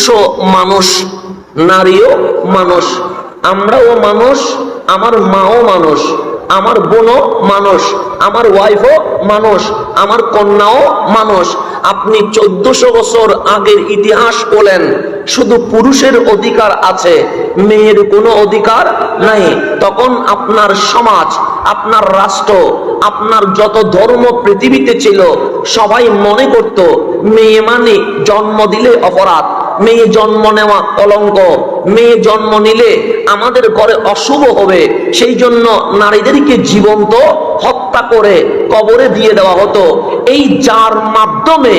পুরুষও মানুষ, নারীও মানুষ, আমরাও মানুষ, আমার মাও মানুষ, আমার বোনও মানুষ, আমার ওয়াইফও মানুষ, আমার কন্যাও মানুষ। আপনি 1400 বছর আগের ইতিহাস বলেন, শুধু পুরুষের অধিকার আছে, মেয়ের কোনো অধিকার নাই। তখন আপনার সমাজ, আপনার রাষ্ট্র, আপনার যত ধর্ম পৃথিবীতে ছিল, সবাই মনে করত মেয়ে মানে জন্ম দিলে অপরাধ, মেয়ে জন্ম নেওয়া কলঙ্ক, মেয়ে জন্ম নিলে আমাদের ঘরে অশুভ হবে। সেই জন্য নারীদেরকে জীবন্ত হত্যা করে কবরে দিয়ে দেওয়া হতো। এই যার মাধ্যমে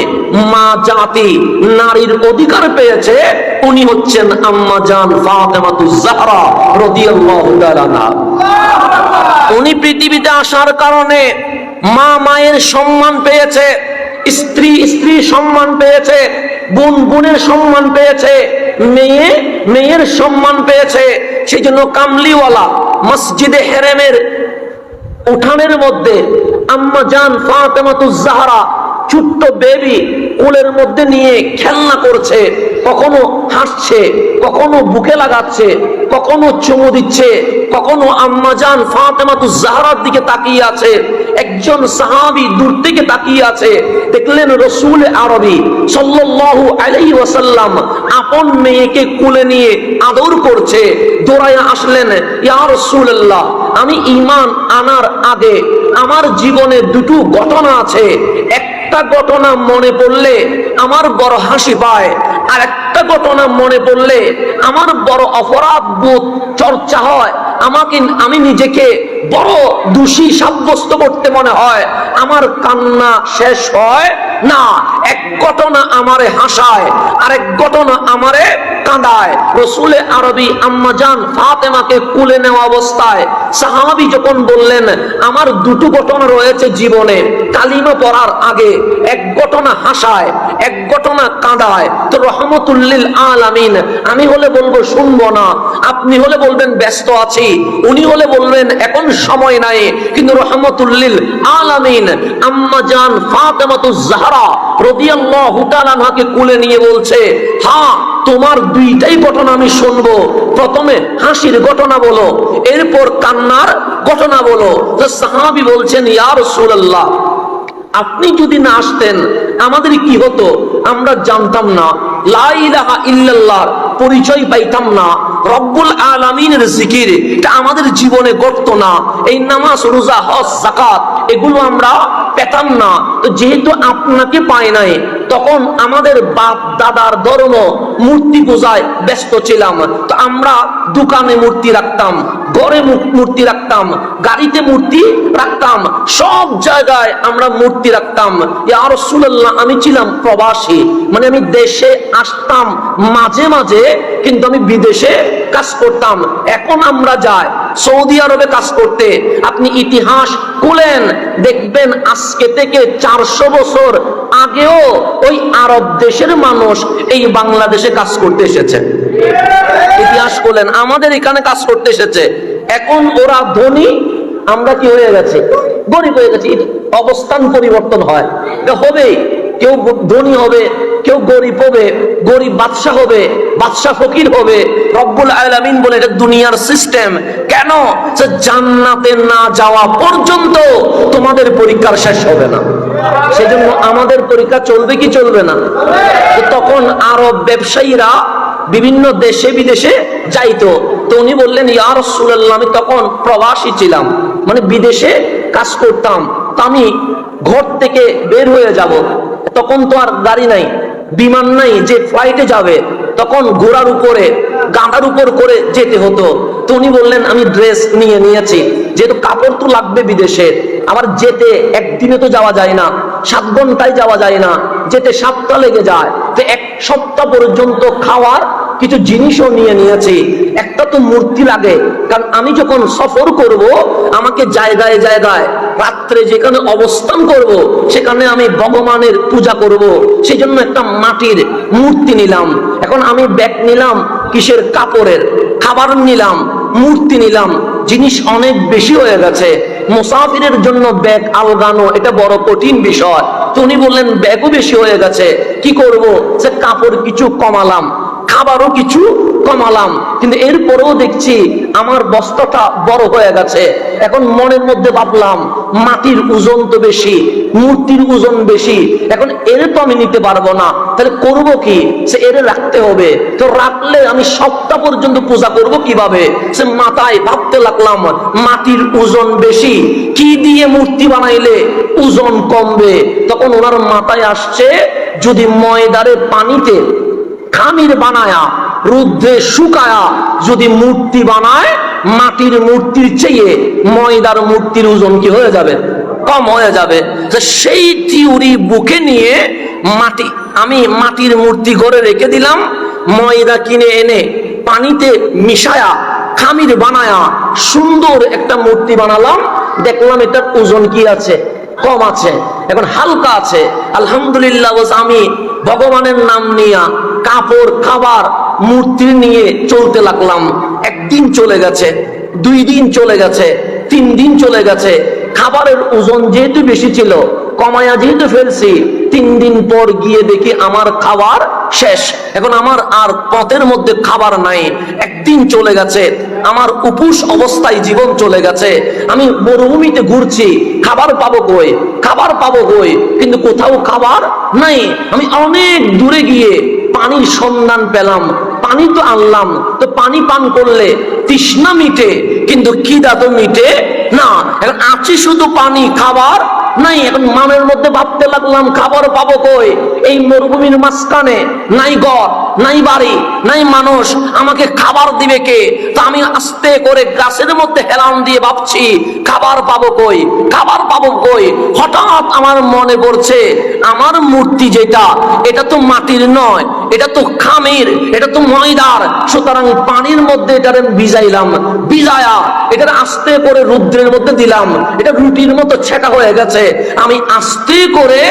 মা জাতি নারীর অধিকার পেয়েছে, উনি হচ্ছেন আম্মা জান ফাতেমাতুজ জাহরা রাদিয়াল্লাহু তাআলা আনহা। উনি পৃথিবীতে আসার কারণে মা মায়ের সম্মান পেয়েছে, স্ত্রী স্ত্রীর সম্মান পেয়েছে, বোন বোনের সম্মান পেয়েছে, মেয়ে মেয়ের সম্মান পেয়েছে। সেই জন্য কামলিওয়ালা মসজিদে হেরেমের উঠানের মধ্যে আম্মা জান ফাতেমাতুজ জাহরা ছোট্ট বেবি কোলের মধ্যে নিয়ে খেলনা করছে, কখনো হাসছে, কখনো বুকে লাগাচ্ছে, কখনো চুমু দিচ্ছে, কখনো আম্মা জান ফাতেমাতুজ জাহরার দিকে তাকিয়ে আছে। একজন সাহাবী দূর থেকে তাকিয়ে আছে, দেখলেন রাসূল আরবি সাল্লাল্লাহু আলাইহি ওয়াসাল্লাম আপন মেয়েকে কোলে নিয়ে আদর করছে। দৌড়ায় আসলেন, ইয়া রাসূলুল্লাহ, আমি ঈমান আনার আগে আমার জীবনে দুটো ঘটনা আছে, একটা ঘটনা মনে পড়লে আমার বড় হাসি পায়, আর একটা ঘটনা মনে পড়লে আমার বড় অপরাধ বোধ চর্চা হয়, আমি নিজেকে বড় দোষী সাব্যস্ত করতে মনে হয়, আমার কান্না শেষ হয় না। এক ঘটনা আমারে হাসায়, আরেক ঘটনা আমারে কাঁদায়। রাসূল আরবি আম্মা জান ফাতেমাকে কোলে নেওয়া অবস্থায় সাহাবী যখন বললেন, আমার দুটো ঘটনা রয়েছে জীবনে, কালিমা পড়ার আগে এক ঘটনা হাসায়, এক ঘটনা কাঁদায়, তো রহমতুল লিল আলামিন আমি হলে বলবো শুনবো না, আপনি হলে বলবেন ব্যস্ত আছি, উনি হলে বলবেন এখন সময় নাই। কিন্তু রহমতুল লিল আলামিন আম্মা জান ফাতেমাতুজ জাহরা রাদিয়াল্লাহু তাআলা আনহাকে কোলে নিয়ে বলছে, হ্যাঁ তোমার দুইটাই ঘটনা আমি শুনবো, প্রথমে হাসির ঘটনা বলো, এরপর কান্নার ঘটনা বলো। তো সাহাবী বলছেন, ইয়া রাসূলুল্লাহ, আপনি যদি না আসতেন আমাদের কি হতো আমরা জানতাম না, লা ইলাহা ইল্লাল্লাহর পরিচয় পাইতাম না, রব্বুল আলামিনের জিকির এটা আমাদের জীবনে ঘটতো না, এই নামাজ রোজা হজ যাকাত এগুলো আমরা পেতাম না। তো যেহেতু আপনাকে পাই নাই, তখন আমাদের বাপ দাদার ধর্ম মূর্তি পূজায় ব্যস্ত ছিলাম, তো আমরা দোকানে মূর্তি রাখতাম, ঘরে মূর্তি রাখতাম, গাড়িতে মূর্তি রাখতাম, সব জায়গায় আমরা মূর্তি রাখতাম। ইয়া রাসূলুল্লাহ, আমি ছিলাম প্রবাসী, মানে আমি দেশে আসতাম মাঝে মাঝে, কিন্তু আমি বিদেশে কাজ করতাম। এখন আমরা যাই সৌদি আরবে কাজ করতে, আপনি ইতিহাস খুলেন দেখবেন আজকে থেকে 400 বছর আগেও ওই আরব দেশের মানুষ এই বাংলাদেশে কাজ করতে এসেছে। ইতিহাস খুলেন, আমাদের এখানে কাজ করতে এসেছে। এখন ওরা ধনী, আমরা কি হয়ে গেছে, গরিব হয়ে গেছি। অবস্থান পরিবর্তন হয়, হবে, কেউ ধনী হবে, কেউ গরিব হবে, গরিব বাদশাহ হবে, বাদশাহ ফকির হবে। রব্বুল আলামিন বলে এটা দুনিয়ার সিস্টেম। কেন? যে জান্নাতে না যাওয়া পর্যন্ত তোমাদের পরীক্ষার শেষ হবে না। সেজন্য আমাদের পরীক্ষা চলবে কি চলবে না? তখন আরব ব্যবসায়ীরা বিভিন্ন দেশে বিদেশে যাইতো। তো উনি বললেন, ইয়া রাসূলুল্লাহ, আমি তখন প্রবাসী ছিলাম, মানে বিদেশে কাজ করতাম, তো আমি ঘর থেকে বের হয়ে যাব, তখন তো আর গাড়ি নাই, বিমান নাই যে ফ্লাইটে যাবে, তখন ঘোড়ার উপরে গাধার উপর করে যেতে হতো। তো উনি বললেন, আমি ড্রেস নিয়ে নিয়েছি, যেহেতু কাপড় তো লাগবে বিদেশে, আবার যেতে একদিনে তো যাওয়া যায় না, 7 ঘন্টায় যাওয়া যায় না, যেতে 7 সপ্তাহ লেগে যায়, তো 1 সপ্তাহ পর্যন্ত খাওয়ার কিছু জিনিসও নিয়ে নিয়েছি। একটা তো মূর্তি লাগে, কারণ আমি যখন সফর করব আমাকে জায়গায় জায়গায় রাত্রে যেখানে অবস্থান করব সেখানে আমি ভগবানের পূজা করব, সেই জন্য একটা মাটির মূর্তি নিলাম। এখন আমি ব্যাগ নিলাম কিসের, কাপড়ের, খাবার নিলাম, মূর্তি নিলাম, জিনিস অনেক বেশি হয়ে গেছে। মুসাফিরের জন্য ব্যাগ আলগানো এটা বড় কঠিন বিষয়। তো উনি বললেন ব্যাগও বেশি হয়ে গেছে, কি করব? সে কাপড় কিছু কমালাম, খাবারও কিছু কমালাম, কিন্তু এরপরেও দেখছি আমার বস্তাটা বড় হয়ে গেছে। এখন মনের মধ্যে ভাবলাম মাটির ওজন তো বেশি, মূর্তির ওজন বেশি, এখন এর তো আমি নিতে পারবো না, তাহলে করব কি? সে এর রাখতে হবে, তো রাখলে আমি সপ্তাহ পর্যন্ত পূজা করব কিভাবে? সে মাথায় ভাবতে লাগলাম মাটির ওজন বেশি, কি দিয়ে মূর্তি বানাইলে ওজন কমবে? তখন ওনার মাথায় আসছে যদি ময়দারে পানিতে খামির বানায়া রুদ্রে শুকায়া যদি মূর্তি বানায়, মাটির মূর্তির চেয়ে ময়দার মূর্তির ওজন কি হয়ে যাবে? কম হয়ে যাবে। তো সেই থিওরি বুকে নিয়ে আমি মাটির মূর্তি ঘরে রেখে দিলাম, ময়দা কিনে এনে পানিতে মিশায়া খামির বানায়া সুন্দর একটা মূর্তি বানালাম। দেখলাম এটার ওজন কি আছে? কম আছে, এখন হালকা আছে। আলহামদুলিল্লাহ, আমি ভগবানের নাম নিয়া কাপড় খাবার মূর্তি নিয়ে চলতে লাগলাম। একদিন চলে গেছে, 2 দিন চলে গেছে, 3 দিন চলে গেছে। খাবারের ওজন যেহেতু বেশি ছিল, কমায়া যেহেতু ফেলছি, 3 দিন পর গিয়ে দেখি আমার খাবার শেষ। এখন আমার আর পথের মধ্যে খাবার নাই। একদিন চলে গেছে, আমার উপোস অবস্থায় জীবন চলে গেছে। আমি মরুভূমিতে ঘুরছি, খাবার পাবো কই? খাবার পাবো কই? কিন্তু কোথাও খাবার নাই। আমি অনেক দূরে গিয়ে পানির সন্ধান পেলাম, পানি তো আনলাম, তো পানি পান করলে তৃষ্ণা মিটে, কিন্তু খিদা তো মিটে না। এখন আছি শুধু পানি, খাবার নাই। এখন মনের মধ্যে ভাবতে লাগলাম খাবার পাবো কই? এই মরুভূমির মাঝখানে নাই ঘর, নাই বাড়ি, নাই মানুষ, আমাকে খাবার দিবে কে? তো আমি আস্তে করে গাছের মধ্যে হেলান দিয়ে ভাবছি খাবার পাবো কই? খাবার পাবো কই? হঠাৎ আমার মনে পড়ছে আমার মূর্তি যেটা, এটা তো মাটির নয়, এটা তো খামির, এটা তো ময়দার। সুতরাং পানির মধ্যে এটারে ভিজাইলাম, ভিজায়া এটার আস্তে করে রুদ্রের মধ্যে দিলাম, এটা রুটির মতো ছেঁকা হয়ে গেছে। আমি আস্তে করে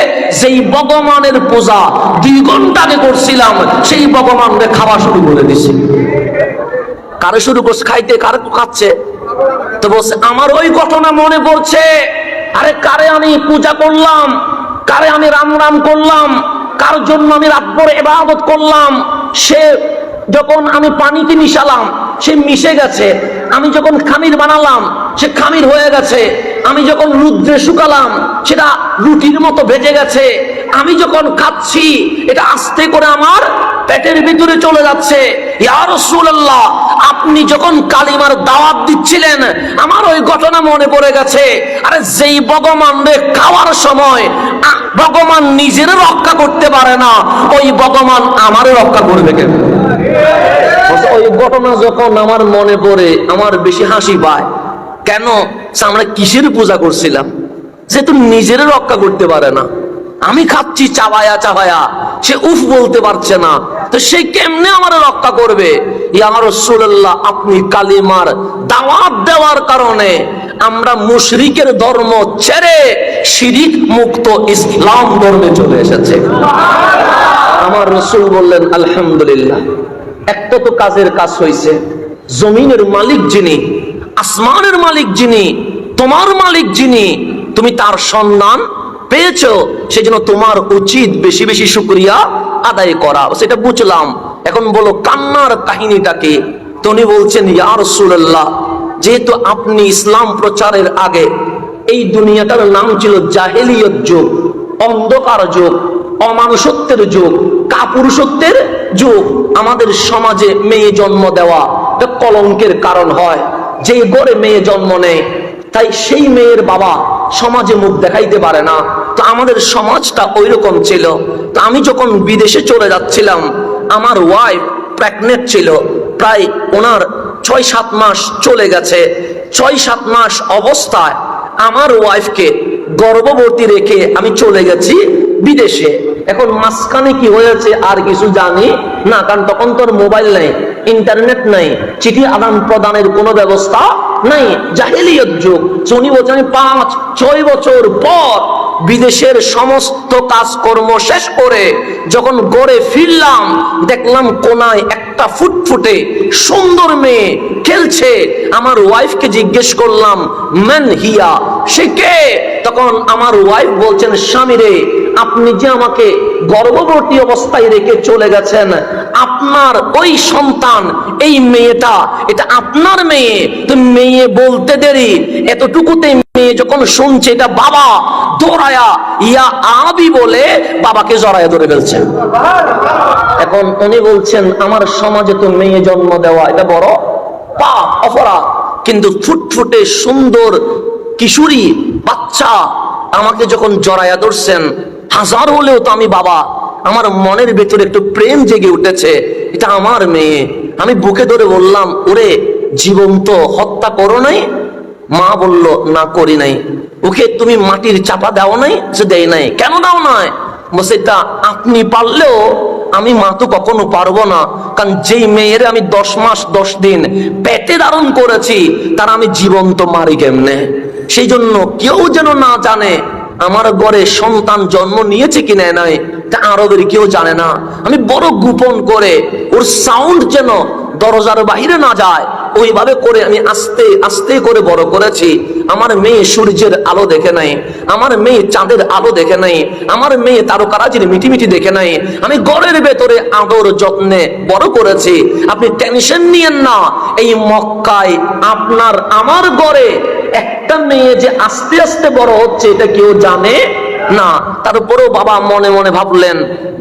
যেই ভগবানের পূজা 2 ঘন্টা আগে করছিলাম, সেই ভগবানকে খাওয়া শুরু করে দিছি। কারে শুরু করছে খাইতে? কারে খাচ্ছে? তো বলছে আমার ওই ঘটনা মনে পড়ছে। আরে কারে আমি পূজা করলাম, কারে আমি রাম রাম করলাম, কার জন্য আমি রাতভর ইবাদত করলাম, সে যখন আমি পানিতে মিশালাম সে মিশে গেছে, আমি যখন খামির বানালাম সে খামির হয়ে গেছে, আমি যখন রুদ্রে শুকালাম সেটা রুটির মতো ভেজে গেছে, আমি যখন খাচ্ছি এটা আস্তে করে আমার পেটের ভিতরে চলে যাচ্ছে। ইয়া রাসূলুল্লাহ, আপনি যখন কালিমার দাওয়াত দিচ্ছিলেন আমার ওই ঘটনা মনে পড়ে গেছে। আরে যেই ভগবানকে খাওয়ার সময় ভগবান নিজের রক্ষা করতে পারে না, ওই ভগবান আমারে রক্ষা করবে কেন? ওই ঘটনা যখন আমার মনে পড়ে আমার বেশি হাসি পায়। কেন? আমরা কিসের পূজা করছিলাম? যেহেতু নিজের রক্ষা করতে পারে না, আমি খাচ্ছি চাবায়া চাবায়া, সে উফ বলতে পারছে না, তো সে কেমনে আমার রক্ষা করবে? ইয়া রাসূলুল্লাহ, আপনি কালিমার দাওয়াত দেওয়ার কারণে আমরা মুশরিকের ধর্ম ছেড়ে শিরিক মুক্ত ইসলাম ধর্মে চলে এসেছে। আমার রাসূল বললেন আলহামদুলিল্লাহ, একটা তো কাজের কাজ হয়েছে। জমিনের মালিক যিনি, আসমানের মালিক যিনি, তোমার মালিক যিনি, তুমি তার সন্ধান পেয়েছো, সেজন্য তোমার উচিত বেশি বেশি শুকরিয়া আদায় করা। সেটা বুঝলাম। এখন বলো কান্নার কাহিনীটাকে। তো উনি বলছেন ইয়া রাসূলুল্লাহ, যেহেতু আপনি ইসলাম প্রচারের আগে এই দুনিয়াটার নাম ছিল জাহেলিয়ত যুগ, অন্ধকার যুগ, অমানুষত্বের যুগ, কাপুরুষত্বের যুগ। আমাদের সমাজে মেয়ে জন্ম দেওয়া এটা কলঙ্কের কারণ হয়। যে ঘরে মেয়ে জন্ম নেয় তাই সেই মেয়ের বাবা সমাজে মুখ দেখাইতে পারে না। তো আমাদের সমাজটা ওই রকম ছিল। তো আমি যখন বিদেশে চলে যাচ্ছিলাম, আমার ওয়াইফ প্রেগনেন্ট ছিল, প্রায় ওনার 6-7 মাস চলে গেছে। 6-7 মাস অবস্থায় আমার ওয়াইফকে গর্ভবতী রেখে আমি চলে গেছি বিদেশে। এখন মাঝখানে কি হয়েছে আর কিছু জানি না, কারণ তখন তোর মোবাইল নেই, ইন্টারনেট নাই, চিঠি আদান প্রদানের কোনো ব্যবস্থা নাই, জাহেলিয়ত যুগ। উনি বলছে আমি 5-6 বছর পর বিদেশের সমস্ত কাজকর্ম শেষ করে যখন গড়ে ফিরলাম, দেখলাম কোনায় একটা ফুটফুটে সুন্দর মেয়ে খেলছে। আমার ওয়াইফকে জিজ্ঞেস করলাম মান হিয়া, সে কে? তখন আমার ওয়াইফ বলছেন স্বামী রে, আপনি যে আমাকে গর্ভবতী অবস্থায় রেখে চলে গেছেন, আপনি আপনার ওই সন্তান, এই মেয়েটা এটা আপনার মেয়ে, তো মেয়ে বলতে দেরি, এতটুকুতে মেয়ে যখন শুনছে এটা বাবা, দৌড়ায়া ইয়া আবি বলে বাবাকে জড়ায় ধরে ফেলছে। এখন উনি বলছেন আমার সমাজে তো মেয়ে জন্ম দেওয়া এটা বড় পাপ, অপরাধ, কিন্তু ফুটফুটে সুন্দর কিশোরী বাচ্চা আমাকে যখন জড়ায়া ধরছেন, হাজার হলেও তো আমি বাবা, আমার মনের ভেতরে একটু প্রেম জেগে উঠেছে, এটা আমার মেয়ে। আমি বুকে ধরে বললাম, ওরে জীবন্ত হত্যা করো নাই? মা বলল না করি নাই। ওকে তুমি মাটির চাপা দাও নাই? যে দেই নাই। কেন দাও নাই? বলছে এটা আপনি পারলেও আমি মা তো কখনো পারবো না, কারণ যেই মেয়ের আমি 10 মাস 10 দিন পেটে ধারণ করেছি তার আমি জীবন্ত মারি কেমনে। সেই জন্য কেউ যেন না জানে আমার ঘরে সন্তান জন্ম নিয়েছে কি নেয় নাই, তা আরবের কেউ জানে না। আমি বড় গোপন করে ওর সাউন্ড যেন দরজার বাহিরে না যায়, ওইভাবে করে আমি আস্তে আস্তে করে বড় করেছি। আমার মেয়ে সূর্যের আলো দেখে নাই, আমার মেয়ে চাঁদের আলো দেখে নাই, আমার মেয়ে তারকারাজির মিটিমিটি দেখে নাই। আমি ঘরের ভেতরে আদর যত্নে বড় করেছি। আপনি টেনশন নিয়েন না, এই মক্কায় আপনার আমার ঘরে একটা মেয়ে যে আস্তে আস্তে বড় হচ্ছে এটা কেউ জানে না। তারপরেও বাবা মনে মনে ভাবলেন,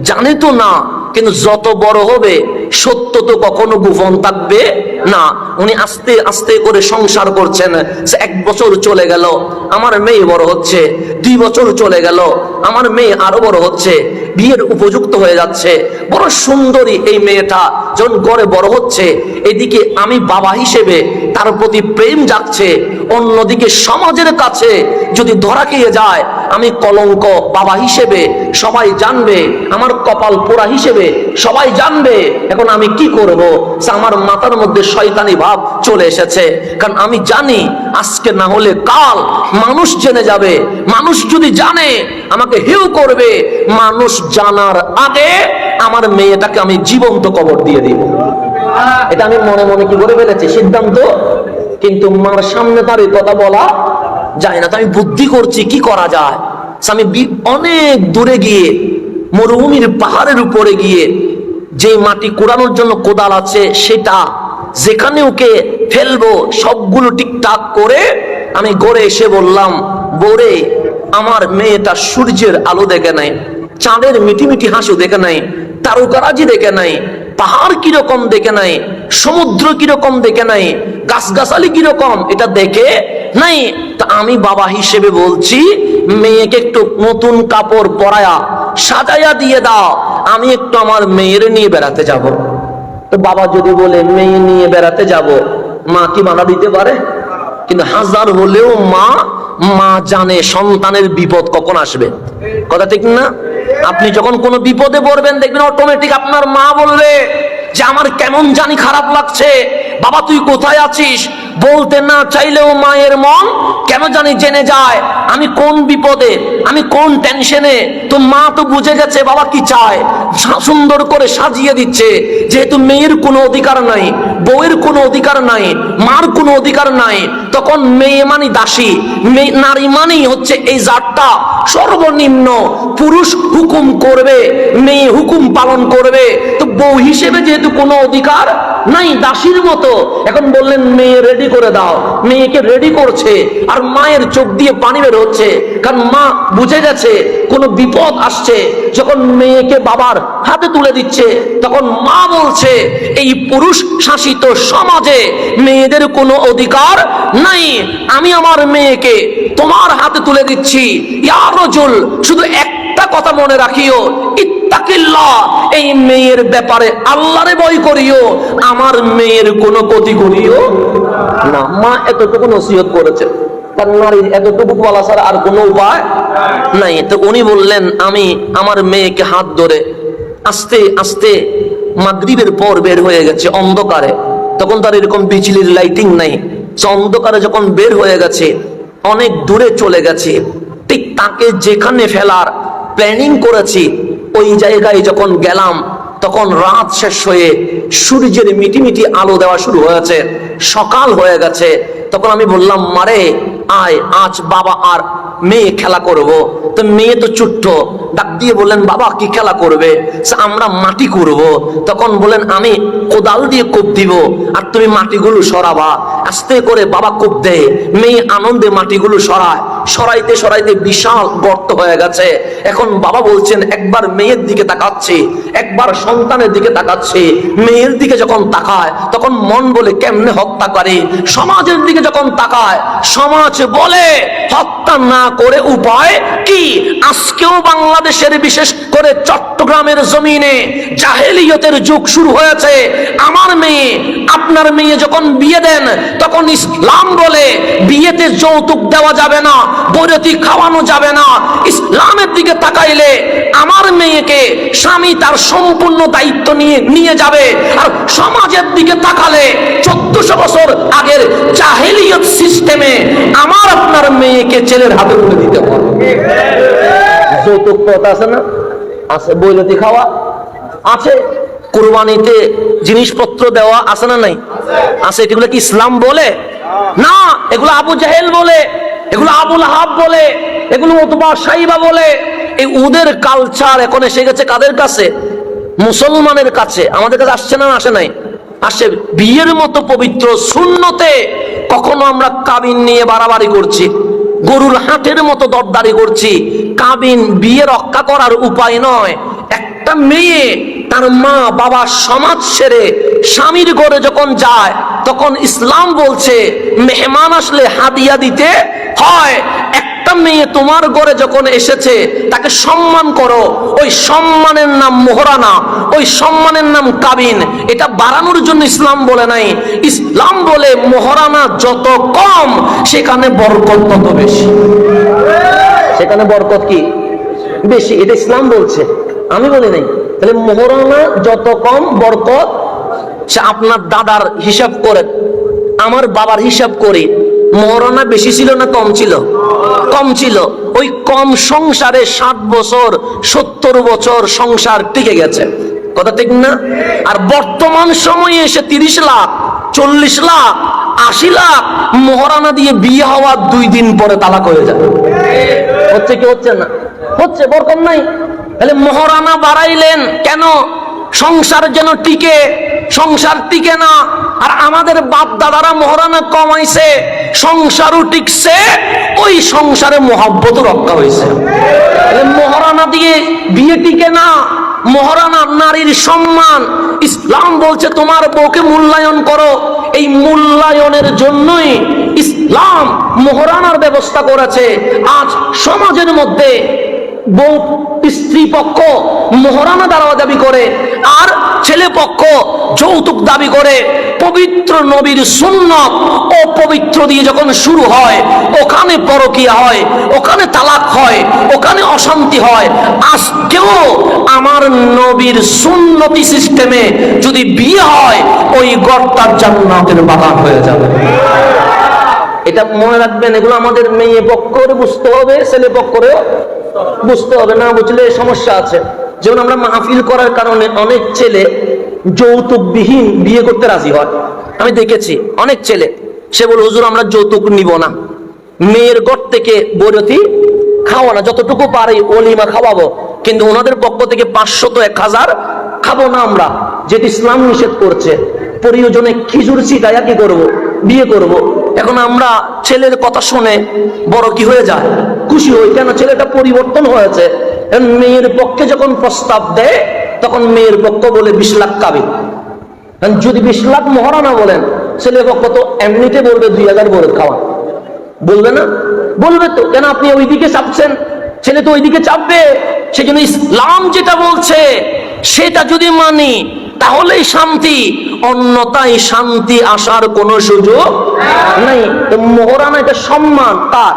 জানে তো না, কিন্তু যত বড় হবে সত্য তো কখনো গোপন থাকবে না। উনি আস্তে আস্তে করে সংসার করছেন। 1 বছর চলে গেল, আমার মেয়ে বড় হচ্ছে। 2 বছর চলে গেল, আমার মেয়ে আরো বড় হচ্ছে, বিয়ের উপযুক্ত হয়ে যাচ্ছে। বড় সুন্দরী এই মেয়েটা যখন গড়ে বড় হচ্ছে, এদিকে আমি বাবা হিসেবে তার প্রতি প্রেম জাগছে, অন্যদিকে সমাজের কাছে যদি ধরা খেয়ে যায় আমি কলঙ্ক বাবা হিসেবে সবাই জানবে, আমার কপাল পোড়া হিসেবে সবাই জানবে। এখন আমি কি করব? আমার মাথার মধ্যে শয়তানি ভাব চলে এসেছে, কারণ আমি জানি আজকে না হলে কাল মানুষ জেনে যাবে। মানুষ যদি জানে আমাকে হেউ করবে। মানুষ জানার আগে আমার মেয়েটাকে আমি জীবন্ত কবর দিয়ে দিব। এটা আমি মনে মনে কি করে ফেলেছি সিদ্ধান্ত, কিন্তু মার সামনে তার এই কথা বলা যায় না। তো আমি বুদ্ধি করছি কি করা যায়। আমি অনেক দূরে গিয়ে মরুভূমির পাহাড়ের উপরে গিয়ে যে মাটি কুড়ানোর জন্য কোদাল আছে সেটা যেখানে ওকে ফেলবো সবগুলো ঠিকঠাক করে আমি গড়ে এসে বললাম, বরে আমার মেয়েটা সূর্যের আলো দেখে নাই, চাঁদের মিটিমিটি হাসি দেখে নাই, তারকারাজি দেখে নাই, পাহাড় কিরকম দেখে নাই, সমুদ্র কিরকম দেখে নাই, গাছগাছালি কিরকম এটা দেখে নাই। তা আমি বাবা হিসেবে বলছি, মেয়েকে একটু নতুন কাপড় পরায়া সাজাইয়া দিয়ে দাও, আমি একটু আমার মেয়ের নিয়ে বেড়াতে যাব। তো বাবা যদি বলে মেয়ে নিয়ে বেড়াতে যাব, মা কি মানা দিতে পারে? কিন্তু হাজার হলেও মা জানে সন্তানের বিপদ কখন আসবে। কথা ঠিক না? আপনি যখন কোনো বিপদে পড়বেন দেখবেন অটোমেটিক আপনার মা বলবে যে আমার কেমন জানি খারাপ লাগছে, বাবা তুই কোথায় আছিস? বলতে না চাইলেও মায়ের মন কেন জানি জেনে যায় আমি কোন বিপদে, আমি কোন টেনশনে। তো মা তো বুঝে গেছে বাবা কি চায়, সুন্দর করে সাজিয়ে দিচ্ছে। যেহেতু মেয়ের কোনো অধিকার নাই, বউয়ের কোনো অধিকার নাই, মার কোনো অধিকার নাই, তখন মেয়ে মানি দাসী, নারী মানেই হচ্ছে এই জাতটা সর্বনিম্ন। পুরুষ হুকুম করবে, মেয়ে হুকুম পালন করবে। তো বউ হিসেবে যেহেতু কোনো অধিকার নাই, দাসীর মতো। এখন বললেন মেয়ে রেডি করে দাও, মেয়েকে রেডি করছে, আর মায়ের চোখ দিয়ে পানি বের হচ্ছে, কারণ মা বুঝে গেছে কোনো বিপদ আসছে। যখন মেয়েকে বাবার হাতে তুলে দিচ্ছে তখন মা বলছে এই পুরুষ শাসিত সমাজে মেয়েদের কোনো অধিকার নাই, আমি আমার মেয়েকে তোমার হাতে তুলে দিচ্ছি। ইয়া রাজুল, শুধু একটা কথা মনে রাখিও, ইত্তাকিল্লাহ, এই মেয়ের ব্যাপারে আল্লাহরে ভয় করিও, আমার মেয়ের কোনো ক্ষতি করিও না। মা এতটুকু নসিহত করেছে, তার নারীর এতটুকু বলা ছাড়া আর কোনো উপায় নাই। তো উনি বললেন আমি আমার মেয়েকে হাত ধরে আস্তে আস্তে মাগরিবের পর বের হয়ে গেছে অন্ধকারে, তখন তার এরকম বিজলির লাইটিং নাই, অন্ধকারে যখন বের হয়ে গেছে অনেক দূরে চলে গেছে, ঠিক তাকে যেখানে ফেলার প্ল্যানিং করেছি ওই জায়গায় যখন গেলাম তখন রাত শেষ হয়ে সূর্যের মিটিমিটি আলো দেওয়া শুরু হয়েছে, সকাল হয়ে গেছে। তখন আমি বললাম মারে আয়, আজ বাবা আর মেয়ে খেলা করব। তো মেয়ে তো ছোট্ট, ডাক দিয়ে বললেন বাবা কি খেলা করবে? আমরা মাটি করব। তখন বলেন আমি কোদাল দিয়ে কোপ দিব আর তুমি মাটিগুলো সরাবা। আস্তে করে বাবা কোপ দেয়, মেয়ে আনন্দে মাটিগুলো সরায়, সরাইতে সরাইতে বিশাল গর্ত হয়ে গেছে। এখন বাবা বলছেন একবার মেয়ের দিকে তাকাচ্ছি, একবার সন্তানের দিকে তাকাচ্ছি। মেয়ের দিকে যখন তাকায় তখন মন বলে কেমনে হত্যা করে, সমাজের দিকে যখন তাকায় সমাজ বলে হত্যা না করে উপায় কি। আজকেও বাংলাদেশের বিশেষ করে চট্টগ্রামের জমিনে জাহেলিয়তের যুগ শুরু হয়েছে। আমার মেয়ে আপনার মেয়ে যখন বিয়ে দেন তখন ইসলাম বলে বিয়েতে যৌতুক দেওয়া যাবে না, বৈরতি খাওয়ানো যাবে না। ইসলামের দিকে তাকাইলে আমার মেয়েকে স্বামী তার সম্পূর্ণ দায়িত্ব নিয়ে যাবে। আর সমাজের দিকে তাকালে 1400 বছর আগের জাহেলিয়ত সিস্টেমে আমার আপনার মেয়েকে ছেলের হাতে তুলে দিতে হবে। যৌতুক প্রথা আছে না? আছে। বৈরতি খাওয়া আছে। কুরবানিতে জিনিসপত্র দেওয়া আছে না নাই? আছে। এগুলো কি ইসলাম বলে? না, এগুলো আবু জাহেল বলে, এগুলো আবুল আহাব বলে, এগুলো উতবা সাইবা বলে। এই ওদের কালচার এখন এসে গেছে কাদের কাছে? মুসলমানের কাছে। আমাদের কাছে আসছে না? আসে নাই? আসে। বিয়ের মতো পবিত্র সুন্নতে কখনো আমরা কাবিন নিয়ে বাড়াবাড়ি করছি, গরুর হাটের মতো দরদারি করছি। কাবিন বিয়ে রক্ষা করার উপায় নয়। একটা মেয়ে তার মা বাবা সমাজ ছেড়ে স্বামীর ঘরে যখন যায় তখন ইসলাম বলছে মেহমান আসলে হাদিয়া দিতে হয়। একটা মেয়ে তোমার ঘরে যখন এসেছে তাকে সম্মান করো। ওই সম্মানের নাম মোহরানা, ওই সম্মানের নাম কাবিন। এটা বাড়ানোর জন্য ইসলাম বলে নাই। ইসলাম বলে মোহরানা যত কম সেখানে বরকত তত বেশি। সেখানে বরকত কি বেশি, এটা ইসলাম বলছে, আমি বলি নাই। তাহলে মোহরানা যত কম বরকত। সে আপনার দাদার হিসাব করেন, আমার বাবার হিসাব করি, মোহরানা বেশি ছিল না কম ছিল? কম ছিল। ওই কম সংসারে 60 বছর 70 বছর সংসার টিকে গেছে, কথা ঠিক না? আর বর্তমান সময়ে এসে 30 লাখ 40 লাখ 80 লাখ মোহরানা দিয়ে বিয়ে হওয়ার 2 দিন পরে তালাক হয়ে যায়। হচ্ছে কি হচ্ছে না? হচ্ছে। বরকত নাই। তাহলে মোহরানা বাড়াইলেন কেন? সংসার যেন টিকে। সংসার টিকে না। আর আমাদের বাপ দাদারা মোহরানা কমাইছে, সংসারও টিকছে, ওই সংসারে মহব্বতও রক্ষা হয়েছে। মোহরানা দিয়ে বিয়ে টিকে না। মোহরানা নারীর সম্মান। ইসলাম বলছে তোমার বউকে মূল্যায়ন করো। এই মূল্যায়নের জন্যই ইসলাম মোহরানার ব্যবস্থা করেছে। আজ সমাজের মধ্যে বউ স্ত্রী পক্ষ মোহরানা দেওয়া দাবি করে আর ছেলে পক্ষ যৌতুক দাবি করে। পবিত্র নবীর সুন্নত অপবিত্র দিয়ে যখন শুরু হয় ওখানে পরকিয়া হয়, ওখানে তালাক হয়, ওখানে অশান্তি হয়। আজকেও আমার নবীর সুন্নতি সিস্টেমে যদি বিয়ে হয় ওই ঘরটা জান্নাতের বাগান হয়ে যাবে। এটা মনে রাখবেন। এগুলো আমাদের মেয়ে পক্ষরে বুঝতে হবে, ছেলে পক্ষরেও বুঝতে হবে। না বুঝলে সমস্যা আছে। যেমন আমরা মাহফিল করার কারণে অনেক ছেলে যৌতুকবিহীন বিয়ে করতে রাজি হয়। আমি দেখেছি অনেক ছেলে, সে বলে হুজুর আমরা যৌতুক নিব না, মেয়ের ঘর থেকে বৈরতি খাওয়া না, যতটুকু পারি ওলিমা খাওয়াবো, কিন্তু ওনাদের পক্ষ থেকে 500 তো 1000 খাবো না আমরা, যেটি ইসলাম নিষেধ করছে। প্রয়োজনে খিজুর ছিটাইয়া কি করব? বিয়ে করব। এখন আমরা ছেলের কথা শুনে বড় কি হয়ে যায়? খুশি হই। কেন? ছেলেটা পরিবর্তন হয়েছে। মেয়ের পক্ষে যখন প্রস্তাব দেয় তখন মেয়ের পক্ষ বলে 20 লাখ কাবিন। যদি 20 লাখ মোহরানা বলেন, ছেলের পক্ষ তো এমনিতে বলবে 2000 বরকত খাওয়া। বলবে না? বলবে তো। কেন? আপনি ওইদিকে চাপছেন, ছেলে তো ওইদিকে চাপবে। সেজন্য ইসলাম যেটা বলছে সেটা যদি মানি তাহলেই শান্তি, অন্যথায় শান্তি আসার কোনো সুযোগ নাই। মোহরানা এটা সম্মান তার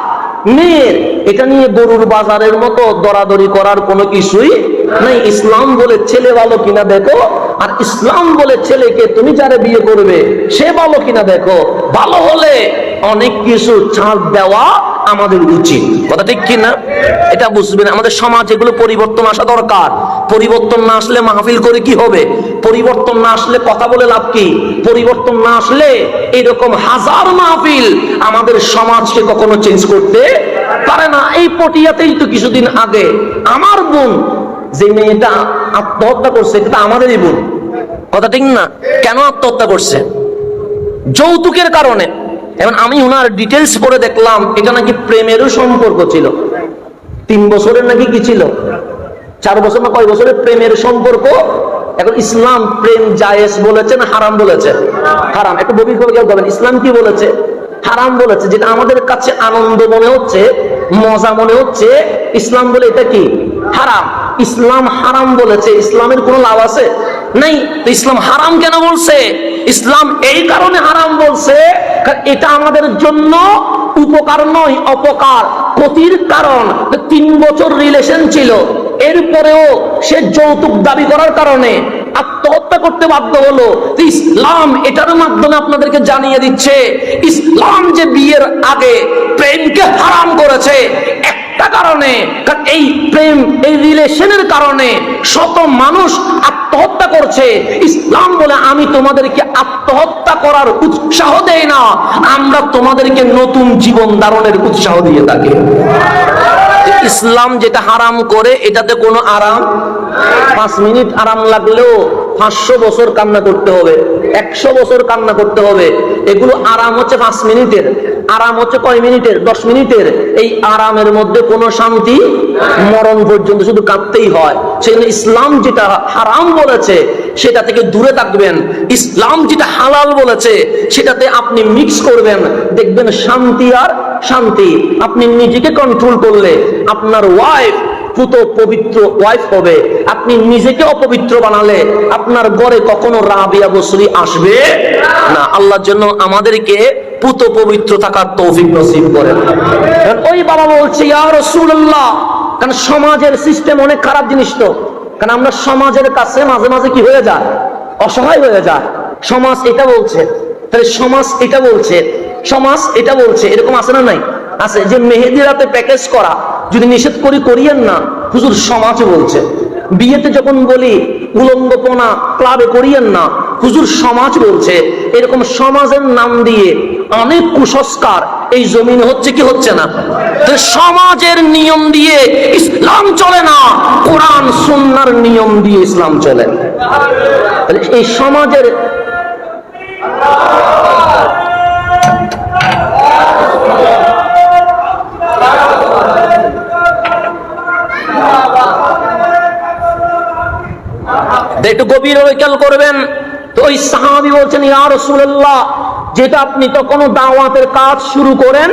মেয়ের, এটা নিয়ে গরুর বাজারের মতো দরাদরি করার কোনো কিছুই নাই। ইসলাম বলে ছেলে ভালো কিনা দেখো, আর ইসলাম বলে ছেলেকে তুমি যারা বিয়ে করবে সে ভালো কিনা দেখো। ভালো হলে অনেক কিছু ছাড় দেওয়া আমাদের উচিত, কথা ঠিক কিনা? এটা বুঝবেন। আমাদের সমাজ এগুলো পরিবর্তন আসা দরকার। পরিবর্তন না আসলে মাহফিল করে কি হবে? পরিবর্তন না আসলে কথা বলে লাভ কি? পরিবর্তন না আসলে এরকম হাজার মাহফিল আমাদের সমাজকে কখনো চেঞ্জ করতে পারে না। এই পটিয়াতেই তো কিছুদিন আগে আমার বোন যে মেয়েটা আত্মহত্যা করছে, এটা আমাদেরই বোন, কথা ঠিক না? কেন আত্মহত্যা করছে? যৌতুকের কারণে। এখন আমি ওনার ডিটেলস পড়ে দেখলাম এটা নাকি প্রেমেরও সম্পর্ক ছিল। 3 বছরের নাকি কি ছিল, 4 বছর না কয় বছরের প্রেমের সম্পর্ক। এখন ইসলাম প্রেম জায়েজ বলেছে না হারাম বলেছে? হারাম। একটু গভীর করে কেউ বলেন ইসলাম কি বলেছে? হারাম বলেছে। যেটা আমাদের কাছে আনন্দ মনে হচ্ছে, মজা মনে হচ্ছে, ইসলাম বলে এটা কি হারাম। ইসলাম হারাম বলেছে, ইসলামের কোনো লাভ আছে? নাই। তো ইসলাম হারাম কেন বলছে? ইসলাম এই কারণে হারাম বলছে কারণ এটা আমাদের জন্য উপকার নয়, অপকার, ক্ষতির কারণ। 3 বছর রিলেশন ছিল, এরপরেও সে যৌতুক দাবি করার কারণে আত্মহত্যা করতে বাধ্য হলো। ইসলাম এটার মাধ্যমে আপনাদেরকে জানিয়ে দিচ্ছে ইসলাম যে বিয়ের আগে প্রেমকে হারাম করেছে একটা কারণে, কারণ এই প্রেম, এই রিলেশনের কারণে শত মানুষ আত্মহত্যা করছে। ইসলাম বলে আমি তোমাদেরকে আত্মহত্যা করার উৎসাহ দেই না, আমরা তোমাদেরকে নতুন জীবন ধারণের উৎসাহ দিয়ে থাকি। ইসলাম যেটা হারাম করে এটাতে কোনো আরাম, 5 মিনিট আরাম লাগলেও 500 বছর কান্না করতে হবে, 100 বছর কান্না করতে হবে। এগুলো আরাম হচ্ছে 5 মিনিটের, আরাম হচ্ছে কয় মিনিটের? 10 মিনিটের। এই আরামের মধ্যে কোনো শান্তি, মরণ পর্যন্ত শুধু কাঁদতেই হয়। সেজন্য ইসলাম যেটা হারাম বলেছে সেটা থেকে দূরে থাকবেন। ইসলাম যেটা হালাল বলেছে সেটাতে আপনি মিক্স করবেন, দেখবেন শান্তি আর শান্তি। আপনি নিজেকে কন্ট্রোল করলে আপনার ওয়াইফ পুত পবিত্র ওয়াইফ হবে। আপনি নিজেকে অপবিত্র বানালে আপনার ঘরে কখনো রাবিয়া বসরি আসবে না। আল্লাহর জন্য আমাদেরকে পুত পবিত্র থাকার তৌফিক নসিব করেন। ওই বাবা বলছে ইয়া রাসূলুল্লাহ, কারণ সমাজের সিস্টেম অনেক খারাপ জিনিস তো। কারণ আমরা সমাজের কাছে মাঝে মাঝে কি হয়ে যায়, অসহায় হয়ে যায়। সমাজ এটা বলছে, তাহলে সমাজ এটা বলছে, সমাজ এটা বলছে, এরকম আছে না নাই? আছে। যে মেহেদি রাতে প্যাকেজ করা যদি নিষেধ করি করিয়েন না, হুজুর সমাজ বলছে। বিয়েতে যখন বলি উলঙ্গপনা ক্লাবে করিয়েন না, হুজুর সমাজ বলছে। এরকম সমাজের নাম দিয়ে অনেক কুসংস্কার এই জমিনে হচ্ছে কি হচ্ছে না? সমাজের নিয়ম দিয়ে ইসলাম চলে না, কোরআন সুন্নাহর নিয়ম দিয়ে ইসলাম চলে। এই সমাজের একটু গভীর খেয়াল করবেন। তো ওই সাহাবী বলছেন ইয়া রাসূলুল্লাহ, যেটা আপনি তো কোনো দাওয়াতের কাজ শুরু করেন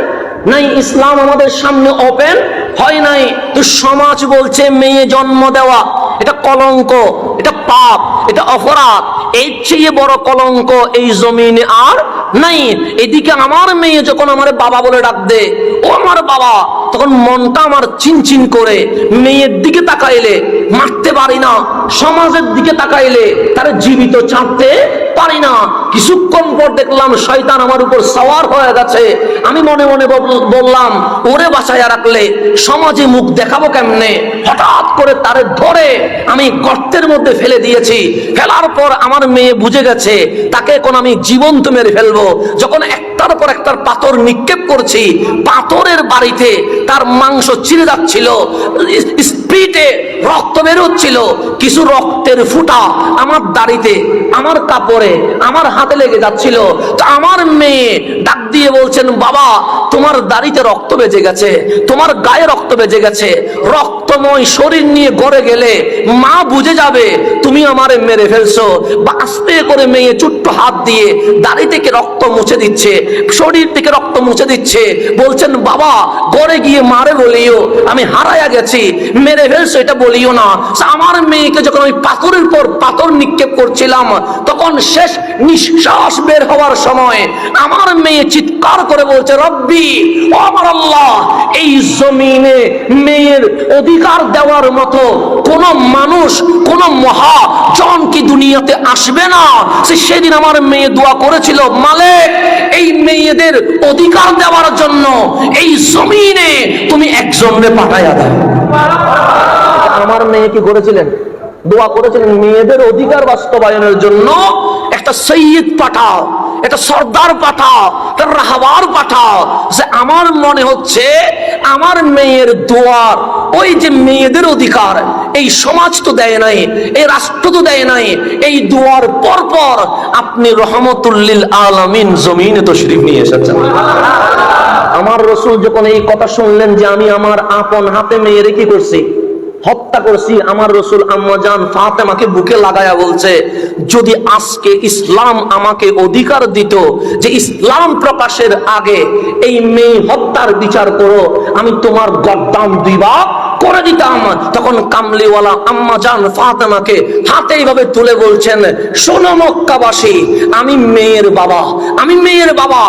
নাই, ইসলাম আমাদের সামনে ওপেন হয় নাই। তো সমাজ বলছে মেয়ে জন্ম দেওয়া এটা কলঙ্ক, এটা পাপ, এটা অপরাধ। এর চেয়ে বড় কলঙ্ক এই জমিনে আর নাই। এদিকে আমার মেয়ে যখন আমার বাবা বলে ডাক দে, ও আমার বাবা, তখন মনটা আমার চিনচিন করে। মেয়ের দিকে তাকাইলে মারতে পারি না, সমাজের দিকে তাকাইলে তারা জীবিত ছাড়তে পারি না। কিছুক্ষণ পর দেখলাম শয়তান আমার উপর সওয়ার হয়ে গেছে। আমি মনে মনে বললাম ওরে বাঁচাইয়া রাখলে সমাজে মুখ দেখাবো কেমনে। হঠাৎ করে তারে ধরে আমি গর্তের মধ্যে ফেলে দিয়েছি। ফেলার পর আমার মেয়ে বুঝে গেছে তাকে এখন আমি জীবন্ত মেরে ফেলবো। যখন একটার পর একটার পাথর নিক্ষেপ করছি, পাথরের বাড়িতে তার মাংস ছিঁড়ে যাচ্ছিল, স্পিডে রক্ত বের হচ্ছিল। কিছু রক্তের ফুটা আমার দাড়িতে, আমার কাপড়ে, আমার হাতে লেগে যাচ্ছিল। তো আমার মেয়ে ডাক দিয়ে বলছেন বাবা, তোমার দাড়িতে রক্ত বেজে গেছে, তোমার গায়ে রক্ত বেজে গেছে, রক্তময় শরীর নিয়ে ঘরে গেলে মা বুঝে যাবে তুমি আমারে মেরে ফেলছো। বা আস্তে করে মেয়ে ছোট্ট হাত দিয়ে দাড়ি থেকে রক্ত মুছে দিচ্ছে, শরীর থেকে রক্ত মুছে দিচ্ছে। বলছেন বাবা, ঘরে গিয়ে মারে বলিও আমি হারায়া গেছি, মেরে ফেলছো এটা বলিও না। আমার মেয়েকে যখন আমি পাথরের পর পাথর নিক্ষেপ করছিলাম, তখন শেষ নিঃশ্বাস বের হওয়ার সময় আমার মেয়ে চিৎকার করে বলছে রব্বি, ও আমার আল্লাহ, এই জমিনে মেয়ের অধিকার দেওয়ার মতো কোন মানুষ, কোন মহাজন কি দুনিয়াতে আসবে না। সেদিন আমার মেয়ে দোয়া করেছিল, মালিক, এই মেয়েদের অধিকার দেওয়ার জন্য এই জমিনে তুমি একজনকে পাঠাইয়া দাও। আমার মেয়ে কি করেছিলেন? দোয়া করেছিলেন মেয়েদের অধিকার বাস্তবায়নের জন্য একটা সৈয়দ পাঠাও, একটা সর্দার পাঠাও, একটা রাহবার পাঠাও। যে আমার মনে হচ্ছে আমার মেয়ের দোয়ার, ওই যে মেয়েদের অধিকার এই সমাজ তো দেয় নাই, এই রাষ্ট্র তো দেয় নাই, এই দোয়ার পর পর আপনি রহমতুল্লিল আলামিন জমিনে তশরিফ নিয়ে এসেছেন। আমার রাসূল যখন এই কথা শুনলেন যে আমি আমার আপন হাতে মেয়ের কি করছি, হত্যা করছি, আমার রাসূল আম্মা জান ফাতেমাকে বুকে লাগায়া বলছে, যদি আজকে ইসলাম আমাকে অধিকার দিত যে ইসলাম প্রকাশের আগে এই মেয়ে হত্যার বিচার করো, আমি তোমার গর্দান 2 ভাগ করে দিতাম। তখন কামলিওয়ালা আম্মা জান ফাতেমাকে হাতে এইভাবে তুলে বলছেন, শোনো মক্কাবাসী, আমি মেয়ের বাবা, আমি মেয়ের বাবা,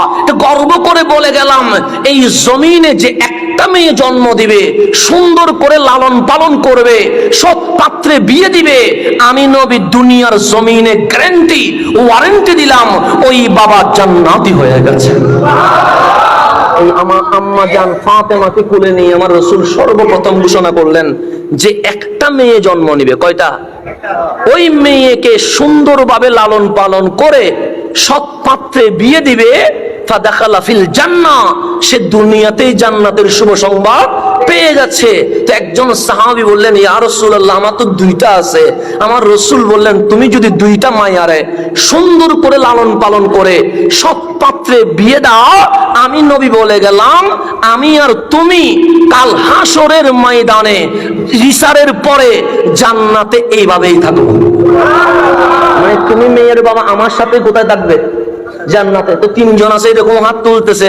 গর্ব করে বলে গেলাম, এই জমিনে যে একটা মেয়ে জন্ম দিবে, সুন্দর করে লালন পালন করবে, সৎ পাত্রে বিয়ে দিবে, আমি নবী দুনিয়ার জমিনে গ্যারান্টি ওয়ারেন্টি দিলাম, ওই বাবা জান্নাতি হয়ে গেছে। আমার আম্মা জান ফাতেমাকে কোলে নিয়ে আমার রাসূল সর্বপ্রথম ঘোষণা করলেন যে একটা মেয়ে জন্ম নিবে। কয়টা? ওই মেয়েকে সুন্দরভাবে লালন পালন করে সৎ পাত্রে বিয়ে দিবে, ফাদাখালা ফিল জান্নাহ, সে দুনিয়াতেই জান্নাতের শুভ সংবাদ পেয়ে গেছে। তো একজন সাহাবী বললেন, ইয়া রাসূলুল্লাহ, আমার তো 2টা আছে। আমার রাসূল বললেন, তুমি যদি 2টা মায়ারে সুন্দর করে লালন পালন করে সৎ পাত্রে বিয়ে দাও, আমি নবী বলে গেলাম, আমি আর তুমি কাল হাসরের ময়দানে বিচারের পরে জান্নাতে এইভাবেই থাকবো। মানে তুমি মেয়ের বাবা আমার সাথে কোথায় থাকবে? জান্নাতে। তো 3 জন আছে এরকম হাত তুলতেছে,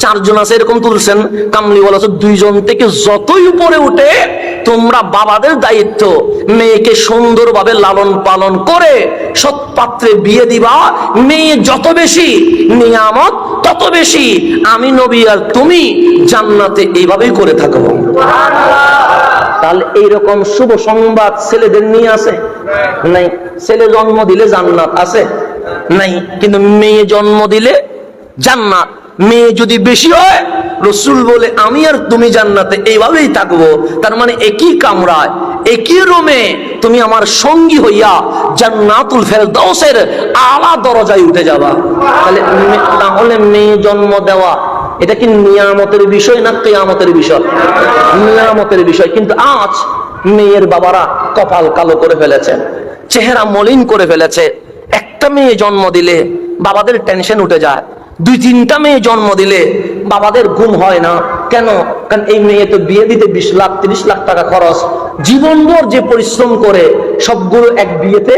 4 জন আছে এরকম তুলছেন, কামলিওয়ালা 2 জন থেকে যতই উপরে উঠে, তোমরা বাবাদের দায়িত্ব মেয়েকে সুন্দরভাবে লালন পালন করে সৎ পাত্রে বিয়ে দিবা, মেয়ে যত বেশি নিয়ামত তত বেশি, আমি নবী আর তুমি জান্নাতে এইভাবেই করে থাকবো। তাহলে এইরকম শুভ সংবাদ ছেলেদের নিয়ে আছে নাই? ছেলে জন্ম দিলে জান্নাত আছে নাই, কিন্তু মেয়ে জন্ম দিলে জান্নাত। মেয়ে যদি বেশি হয়, রাসূল বলে আমি আর তুমি জান্নাতে এইভাবেই থাকবো। তার মানে একই কামরায় একই রুমে তুমি আমার সঙ্গী হইয়া জান্নাতুল ফেরদাউসের আলা দরজায় উঠে যাবা। তাহলে মেয়ে জন্ম দেওয়া এটা কি নিয়ামতের বিষয় না কিয়ামতের বিষয়? নিয়ামতের বিষয়। কিন্তু আজ মেয়ের বাবারা কপাল কালো করে ফেলেছে, চেহারা মলিন করে ফেলেছে। একটা মেয়ে জন্ম দিলে বাবাদের টেনশন উঠে যায়, 2-3টা মেয়ে জন্ম দিলে বাবাদের ঘুম হয় না। কেন? কারণ এই মেয়ে তো বিয়ে দিতে 20 লাখ 30 লাখ টাকা খরচ, জীবনভর যে পরিশ্রম করে সবগুলো এক বিয়েতে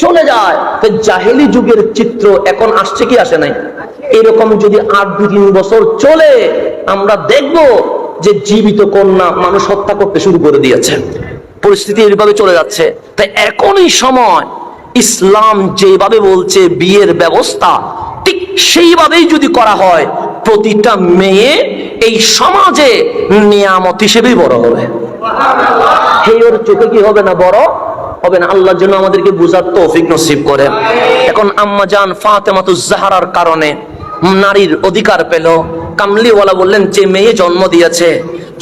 চলে যায়। তো জাহেলি যুগের চিত্র এখন আসছে কি আসে নাই? এরকম যদি 8-2-3 বছর চলে, আমরা দেখব যে জীবিত কন্যা মানুষ হত্যা করতে শুরু করে দিয়েছে। পরিস্থিতি এইভাবে চলে যাচ্ছে। তাই এখনই সময়, ইসলাম যেভাবে বলছে বিয়ের ব্যবস্থা, ঠিক সেইভাবেই যদি করা হয়, প্রতিটা মেয়ে এই সমাজে নিয়ামত হিসেবেই বড় হবে। ওর চোখে কি হবে না? বড় হবে না। আল্লাহর জন্য আমাদেরকে বুঝার তৌফিক নসিব করে। এখন আম্মা জান ফাতেমাতুজ জাহরার কারণে নারীর অধিকার পেল। কামলিওয়ালা বললেন, যে মেয়ে জন্ম দিয়েছে,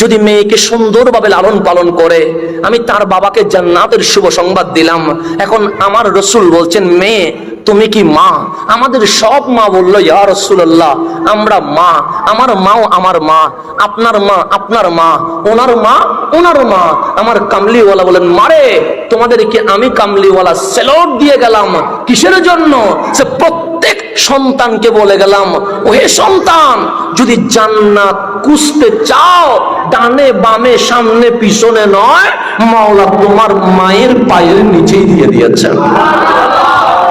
যদি মেয়েকে সুন্দরভাবে লালন পালন করে, আমি তার বাবাকে জান্নাতের শুভ সংবাদ দিলাম। এখন আমার রাসূল বলছেন, মেয়ে তুমি কি মা? আমাদের সব মা বললো, ইয়া রাসূলুল্লাহ, আমরা মা, আমার মাও আমার মা, আপনার মা আপনার মা, ওনার মা ওনার মা। আমার কামলিওয়ালা বলেন, মারে তোমাদেরকে আমি কামলিওয়ালা সেলট দিয়ে গেলাম। কিসের জন্য? সে প্রত্যেক সন্তানকে বলে গেলাম, ওহে সন্তান, যদি জান্নাত খুঁজতে চাও, ডানে বামে সামনে পিছনে নয়, মাওলা তোমার মায়ের পায়ের নিচেই দিয়ে দিয়েছেন।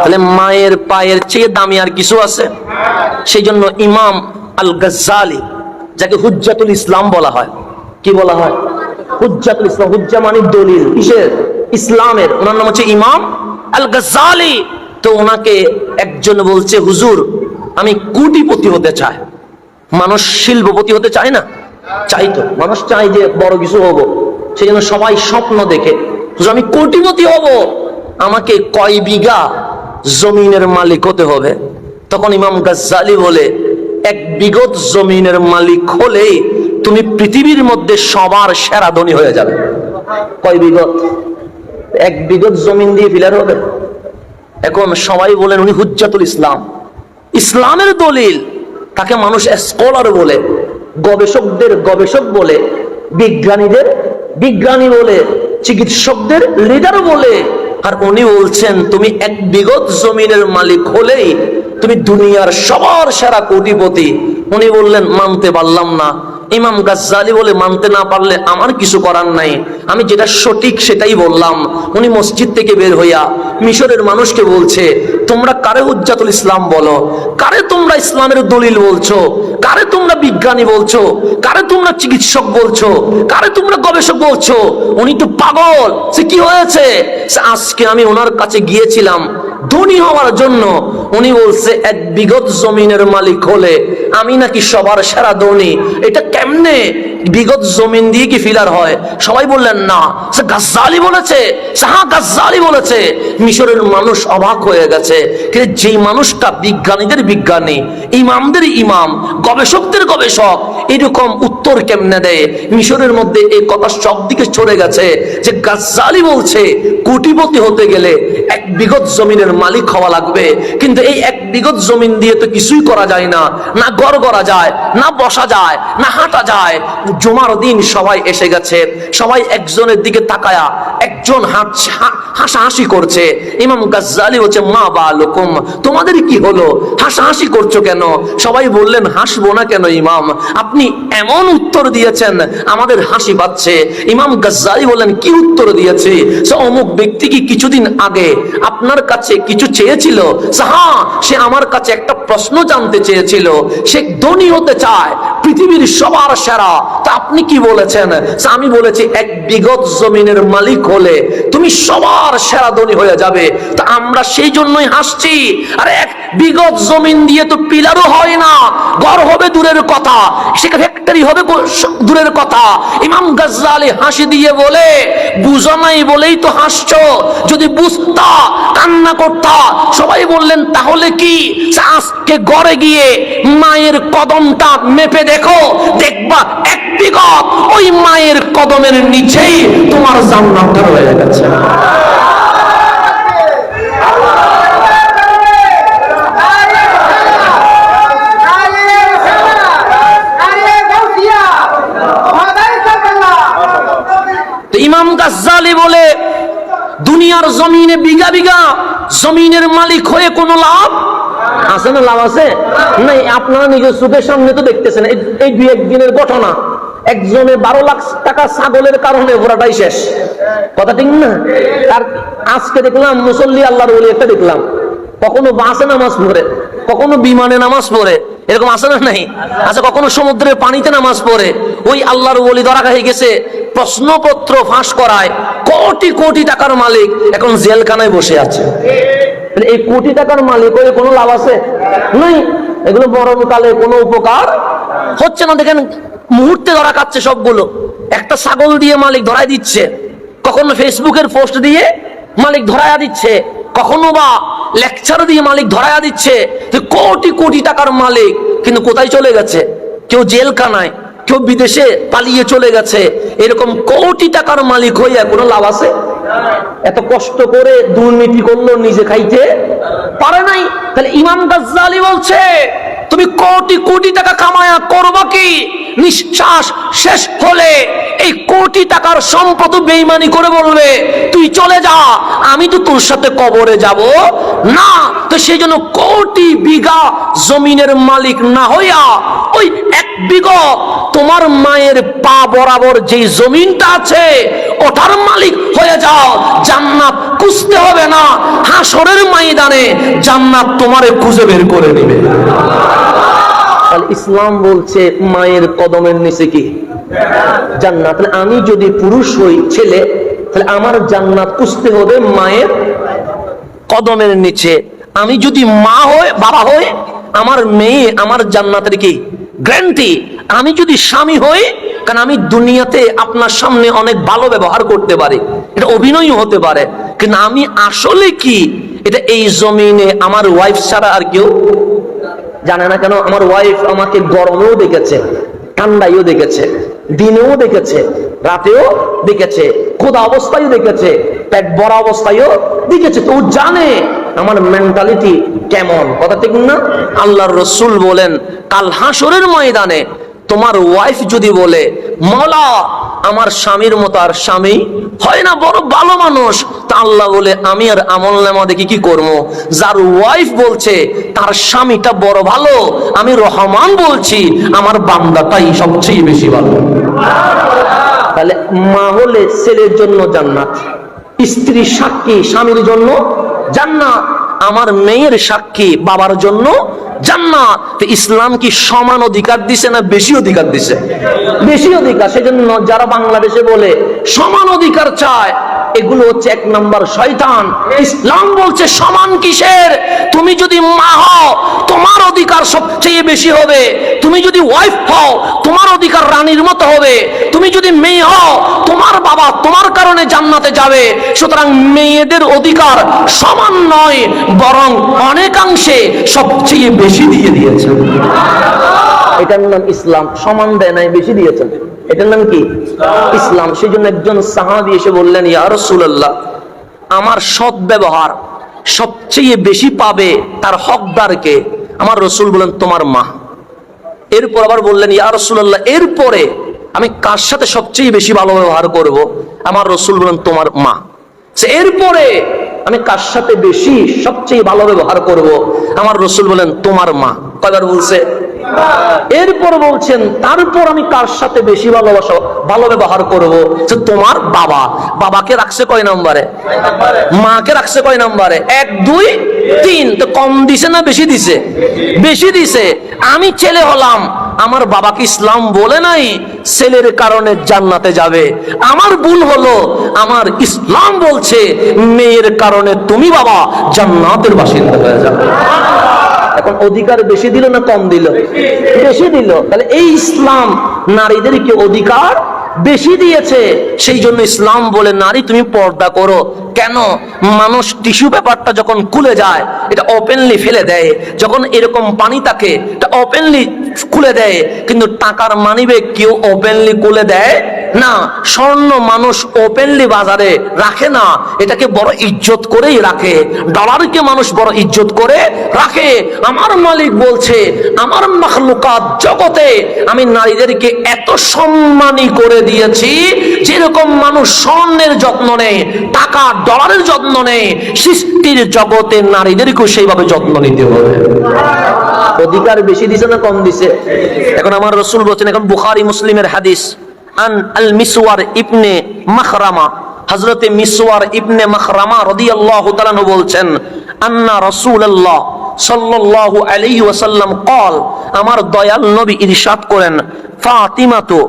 তাহলে মায়ের পায়ের চেয়ে দামি আর কিছু আছে? সেই জন্য ইমাম আল গাজ্জালি, যাকে হুজ্জাতুল ইসলাম বলা হয়, কি বলা হয়? হুজ্জাতুল ইসলাম। হুজ্জা মানে দলিল, কিসের? ইসলামের। ওনার নাম হচ্ছে ইমাম আল গাজ্জালি। তো ওনাকে একজন বলছে, হুজুর আমি কোটিপতি হতে চাই। মানুষ শিল্পপতি হতে চায় না? চাই তো, মানুষ চাই যে বড় কিছু হবো, সেই জন্য সবাই স্বপ্ন দেখে, হুজুর আমি কোটিপতি হব, আমাকে কয় বিঘা জমিনের মালিক হতে হবে। তখন ইমাম গাজ্জালি বলে, 1 বিঘত জমিনের মালিক হলেই তুমি পৃথিবীর মধ্যে সবার সেরা ধনী হয়ে যাবে। কয় বিঘত? 1 বিঘত জমিন দিয়ে ফিলার হবে। এখন সবাই বলেন উনি হুজ্জাতুল ইসলাম, ইসলামের দলিল, তাকে মানুষ স্কলার বলে। গবেষকদের গবেষক বলে, বিজ্ঞানীদের বিজ্ঞানী বলে, চিকিৎসকদের লিডার বলে। আর উনি বলছেন তুমি এক বিগত জমিনের মালিক হলেই তুমি দুনিয়ার সবার সেরা কোটিপতি। উনি বললেন মানতে পারলাম না। ইমাম গাজ্জালি বলে মানতে না পারলে আমার কিছু করার নাই, আমি যেটা সঠিক সেটাই বললাম। উনি মসজিদ থেকে বের হইয়া মিশরের মানুষকে বলছে তোমরা কারে হুজ্জাতুল ইসলাম বলো, কারে তোমরা ইসলামের দলিল বলছো, কারে তোমরা বিজ্ঞানী বলছো, কারে তোমরা চিকিৎসক বলছো, কারে তোমরা গবেষক বলছো? উনি তো পাগল। সে কি হয়েছে? আজকে আমি ওনার কাছে গিয়েছিলাম ধনী হওয়ার জন্য। উনি বলছে এক বিগত জমিনের মালিক হলে আমি নাকি সবার সেরা ধনী। এটা কেমনে? বিগত জমিন দিয়ে কি ফিলার হয়? সবাই বললেন না, সে গাজ্জালি বলেছে, হ্যাঁ গাজ্জালি বলেছে। মিশরের মানুষ অবাক হয়ে গেছে। কিন্তু যেই মানুষটা বিজ্ঞানীদের বিজ্ঞানী, ইমামদের ইমাম, গবেষকদের গবেষক, এরকম উত্তর কেমনে দেয়? মিশরের মধ্যে এই কথা সব দিকে ছড়ে গেছে যে গাজ্জালি বলছে কোটিপতি হতে গেলে এক বিগত জমিনের মালিক হওয়া লাগবে। কিন্তু এই এক বিগত জমিন দিয়ে তো কিছুই করা যায় না, না ঘর করা যায়, না বসা যায়, না হাঁটা যায়। জুমার দিন সবাই এসে গেছে, সবাই একজনের দিকে তাকায়া একজন হাসাহাসি করছে। ইমাম গাজ্জালি বলছে মা বালুকুম, তোমাদের কি হলো, হাসাহাসি করছো কেন? সবাই বললেন হাসবো না কেন ইমাম, আপনি এমন উত্তর দিয়েছেন আমাদের হাসি পাচ্ছে। ইমাম গাজ্জালি বললেন কি উত্তর দিয়েছে? সে অমুক ব্যক্তি কি কিছুদিন আগে আপনার কাছে কিছু চেয়েছিল? হ্যাঁ, সে আমার কাছে একটা প্রশ্ন জানতে চেয়েছিল, সে ধনী হতে চায়, পৃথিবীর সবার সেরা। তা আপনি কি বলেছেন? আমি বলেছি এক বিগত জমিনের মালিক হলে তুমি সবার সেরা ধনী হয়ে যাবে। তা আমরা সেই জন্যই হাসছি। আর এক বিগত জমিন দিয়ে তো পিলারও হয় না, ঘর হবে দূরের কথা, সেখানে ফ্যাক্টরি হবে দূরের কথা। ইমাম গাজ্জালি হাসি দিয়ে বলে বুঝো নাই বলেই তো হাসছো, যদি বুঝতা কান্না করতা। সবাই বললেন তাহলে কি? আজকে ঘরে গিয়ে মায়ের কদমটা মেপে দেখো, দেখবা এক বিগত ওই মায়ের কদমের নিচেই তোমার জান্নাতটা রয়ে গেছে। ইমাম গাজ্জালি বলে দুনিয়ার জমিনে বিঘা বিঘা জমিনের মালিক হয়ে কোনো লাভ আছে? না লাভ আছে? নাই। আপনারা নিজের চোখের সামনে তো দেখতেছেন এই দুই একদিনের ঘটনা। একজনে 12 লাখ টাকা ছাগলের কারণে ঘোরাটাই শেষ। কথা ঠিক না? আর আজকে দেখলাম মুসল্লি আল্লাহর ওলি একটা দেখলাম, কখনো বাসে নামাজ পড়ে, কখনো বিমানে নামাজ পড়ে, এরকম আছে না নাই? আচ্ছা, কখনো সমুদ্রের পানিতে নামাজ পড়ে। ওই আল্লাহর ওলি ধরা হয়ে গেছে, প্রশ্নপত্র ফাঁস করায় কোটি কোটি টাকার মালিক, এখন জেলখানায় বসে আছে। এই কোটি টাকার মালিক হয়ে কোনো লাভ আছে? নাই। এগুলো মরণকালে কোনো উপকার হচ্ছে না। দেখেন মুহূর্তে ধরা খাচ্ছে সবগুলো। একটা ছাগল দিয়ে মালিক ধরায় দিচ্ছে, কখনো ফেসবুকের পোস্ট দিয়ে মালিক ধরায়া দিচ্ছে, কখনো বা লেকচার দিয়ে মালিক ধরায়া দিচ্ছে। কোটি কোটি টাকার মালিক কিন্তু কোথায় চলে গেছে? কেউ জেলখানায়, কেউ বিদেশে পালিয়ে চলে গেছে। এরকম কোটি টাকার মালিক হইয়া কোনো লাভ আছে? এত কষ্ট করে দুর্নীতি করলো, নিজে খাইতে পারে নাই। তাহলে ইমাম গাজ্জালি বলছে তুমি কোটি কোটি টাকা কামায়া করবা কি? নিঃশ্বাস শেষ হলে এই কোটি টাকার সম্পদ বেঈমানি করে বলবে তুই চলে যা, আমি তো তোর সাথে কবরে যাব না। তো সেই জন্য কোটি বিঘা জমিনের মালিক না হইয়া ওই এক বিঘা তোমার মায়ের পা বরাবর যেই জমিনটা আছে ওটার মালিক হয়ে যাও। জান্নাত খুঁজতে হবে না, হাসরের ময়দানে জান্নাত তোমারে খুঁজে বের করে নেবে। ইসলাম বলছে মায়ের কদমের নিচে কি জান্নাত। তাহলে আমি যদি পুরুষ হই, ছেলে, তাহলে আমার জান্নাত খুঁজতে হবে মায়ের কদমের নিচে। আমি যদি মা হই, বাবা হই, আমার মেয়ে আমার জান্নাতের কি গ্যারান্টি। আমি যদি স্বামী হই, কারণ আমি দুনিয়াতে আপনার সামনে অনেক ভালো ব্যবহার করতে পারি, এটা অভিনয় হতে পারে, কিন্তু আমি আসলে কি এটা এই জমিনে আমার ওয়াইফ ছাড়া আর কেউ জানে না। কেন? আমার ওয়াইফ আমাকে গরমেও দেখেছে, ঠান্ডায়ও দেখেছে, দিনেও দেখেছে, রাতেও দেখেছে, ক্ষুধা অবস্থায়ও দেখেছে, পেট ভরা অবস্থায়ও দেখেছে। তো ও জানে আমার মেন্টালিটি কেমন। কথা ঠিক না? আল্লাহর রাসূল বলেন কাল হাসরের ময়দানে তোমার ওয়াইফ যদি বলে মওলা আমার স্বামীর মতো আর স্বামী হয় না, বড় ভালো মানুষ, তা আল্লাহ বলে আমি আর আমলনামা দেখি কি করবো? যার ওয়াইফ বলছে তার স্বামীটা বড় ভালো, আমি রহমান বলছি আমার বান্দাটাই সবচেয়ে বেশি ভালো। তাহলে মা হলে ছেলের জন্য জান্নাত, স্ত্রী সাক্ষী স্বামীর জন্য জান্নাত, আমার মেয়ের সাক্ষী বাবার জন্য জান্নাত। ইসলাম কি সমান অধিকার দিছে না বেশি অধিকার দিছে? বেশি অধিকার। সেজন্য যারা বাংলাদেশে বলে সমান অধিকার চায়, এগুলো হচ্ছে এক নম্বর শয়তান। ইসলাম বলছে সমান কিসের? তুমি যদি মা হও তোমার অধিকার সবচেয়ে বেশি হবে, তুমি যদি ওয়াইফ হও তোমার অধিকার রানীর মতো হবে, তুমি যদি মেয়ে হও তোমার বাবা তোমার কারণে জান্নাতে যাবে। সুতরাং মেয়েদের অধিকার সমান নয়, বরং অনেকাংশে সবচেয়ে বেশি দিয়ে দিয়েছেন। এটার নাম ইসলাম। সমান দেয় নাই, বেশি দিয়েছেন, এটার নাম কি? ইসলাম। সেই জন্য একজন সাহাবী এসে বললেন, ইয়া রাসূলুল্লাহ, আমার সৎ ব্যবহার সবচেয়ে বেশি পাবে তার হকদারকে? আমার রাসূল বলেন তোমার মা। এরপর আবার বললেন, ইয়া রাসূলুল্লাহ, এরপরে আমি কার সাথে সবচেয়ে বেশি ভালো ব্যবহার করব? আমার রাসূল বলেন তোমার মা। এরপরে আমি কার সাথে বেশি সবচেয়ে ভালো ব্যবহার করব? আমার রাসূল বলেন তোমার মা। কয়বার বলছে? এরপর বলছেন তারপর আমি কার সাথে বেশি ভালো ব্যবহার করব? তোমার বাবা। বাবাকে রাখছে কয় নম্বরে? মাকে রাখছে কয় নম্বরে? 1 2 3। তো কম দিছে না বেশি দিছে? বেশি দিছে। আমি ছেলে হলাম, আমার বাবাকে ইসলাম বলে নাই ছেলের কারণে জান্নাতে যাবে। আমার ভুল হলো, আমার ইসলাম বলছে মেয়ের কারণে তুমি বাবা জান্নাতের বাসিন্দা হয়ে যাবে। এখন অধিকার বেশি দিল না কম দিল? বেশি দিল। তাহলে এই ইসলাম নারীদেরকে অধিকার বেশি দিয়েছে। সেই জন্য ইসলাম বলে নারী তুমি পর্দা করো। কেন? মানুষ টিস্যু পেপারটা যখন খুলে যায় এটা ওপেনলি ফেলে দেয়, যখন এরকম পানি থাকে এটা ওপেনলি খুলে দেয়, কিন্তু টাকার মানিব্যাগ কেউ ওপেনলি খুলে দেয় না। স্বর্ণ মানুষ ওপেনলি বাজারে রাখে না, এটাকে বড় ইজ্জত করেই রাখে। ডলারকে মানুষ বড় ইজ্জত করে রাখে। আমার মালিক বলছে আমার মাখলুকাত জগতে আমি নারীদেরকে এত সম্মানী করে দিয়েছি, যেরকম মানুষ স্বর্ণের যত্ন নেয়, টাকা ডলারের যত্ন নেয়, সৃষ্টির জগতে নারীদেরকেও সেইভাবে যত্ন নিতে হবে। অধিকার বেশি দিছে না কম দিছে? এখন আমার রাসূল বলেছেন, এখন বুখারী মুসলিমের হাদিস, আন আল মিসওয়ার ইবনে মাখরামা, হযরতে মিসওয়ার ইবনে মাখরামা রাদিয়াল্লাহু তাআলা বলছেন, আন্না রাসূলুল্লাহ সাল্লাল্লাহু আলাইহি ওয়াসাল্লাম قال, আমার দয়াল নবী ইরশাদ করেন, ফাতিমাতু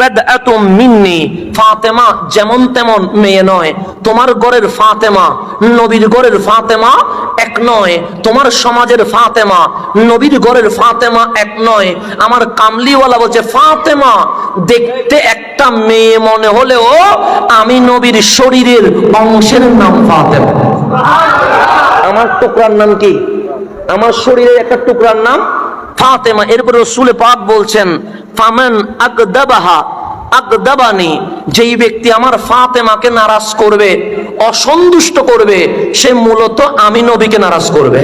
বাদআতুম মিন্নি, ফাতেমা যেমন তেমন মেয়ে নয়। তোমার ঘরের ফাতেমা নবীর ঘরের ফাতেমা এক নয়, তোমার সমাজের ফাতেমা নবীর ঘরের ফাতেমা এক নয়। আমার কামলিওয়ালা বলছে ফাতেমা দেখতে একটা মেয়ে মনে হলেও আমি নবীর শরীরের অংশের নাম ফাতেমা। আমার টুকরার নাম কি? আমার শরীরের একটা টুকরার নাম ফাতেমা। এরপর রাসূল পাক বলছেন, ফামান আকদাবাহা আকদাবানি, যেই ব্যক্তি আমার ফাতেমাকে নারাজ করবে, অসন্তুষ্ট করবে, সে মূলত আমি নবীকে নারাজ করবে।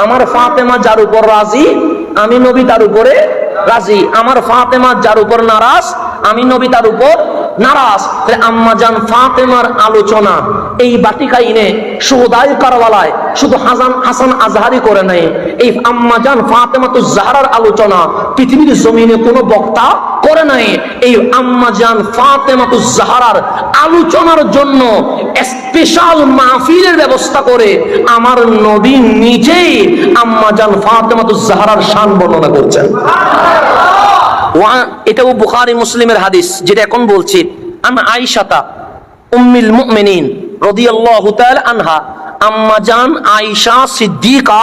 আমার ফাতেমা যার উপর রাজি আমি নবী তার উপরে রাজি, আমার ফাতেমা যার উপর নারাজ আমি নবী তার উপর নারাজ। আম্মা জান ফাতেমার আলোচনা এই বাটিকাইনে শুহুদায়ে কারবালায় শুধু হাসান আজহারি করে নাই, এই আম্মা জান ফাতেমাতুজ জাহরার আলোচনা পৃথিবীর জমিনে কোনো বক্তা করে নাই। এই আম্মা জান ফাতেমাতুজ জাহরার আলোচনার জন্য স্পেশাল মাহফিলের ব্যবস্থা করে আমার নবী নিজেই আম্মা জান ফাতেমাতুজ জাহরার শান বর্ণনা করছেন। এটাও বুখারী মুসলিমের হাদিস, যেটা এখন বলছি। আন আয়েশাতা উম্মুল মুমিনিন রাদিয়াল্লাহু তাআলা আনহা, আম্মা জান আয়েশা সিদ্দিকা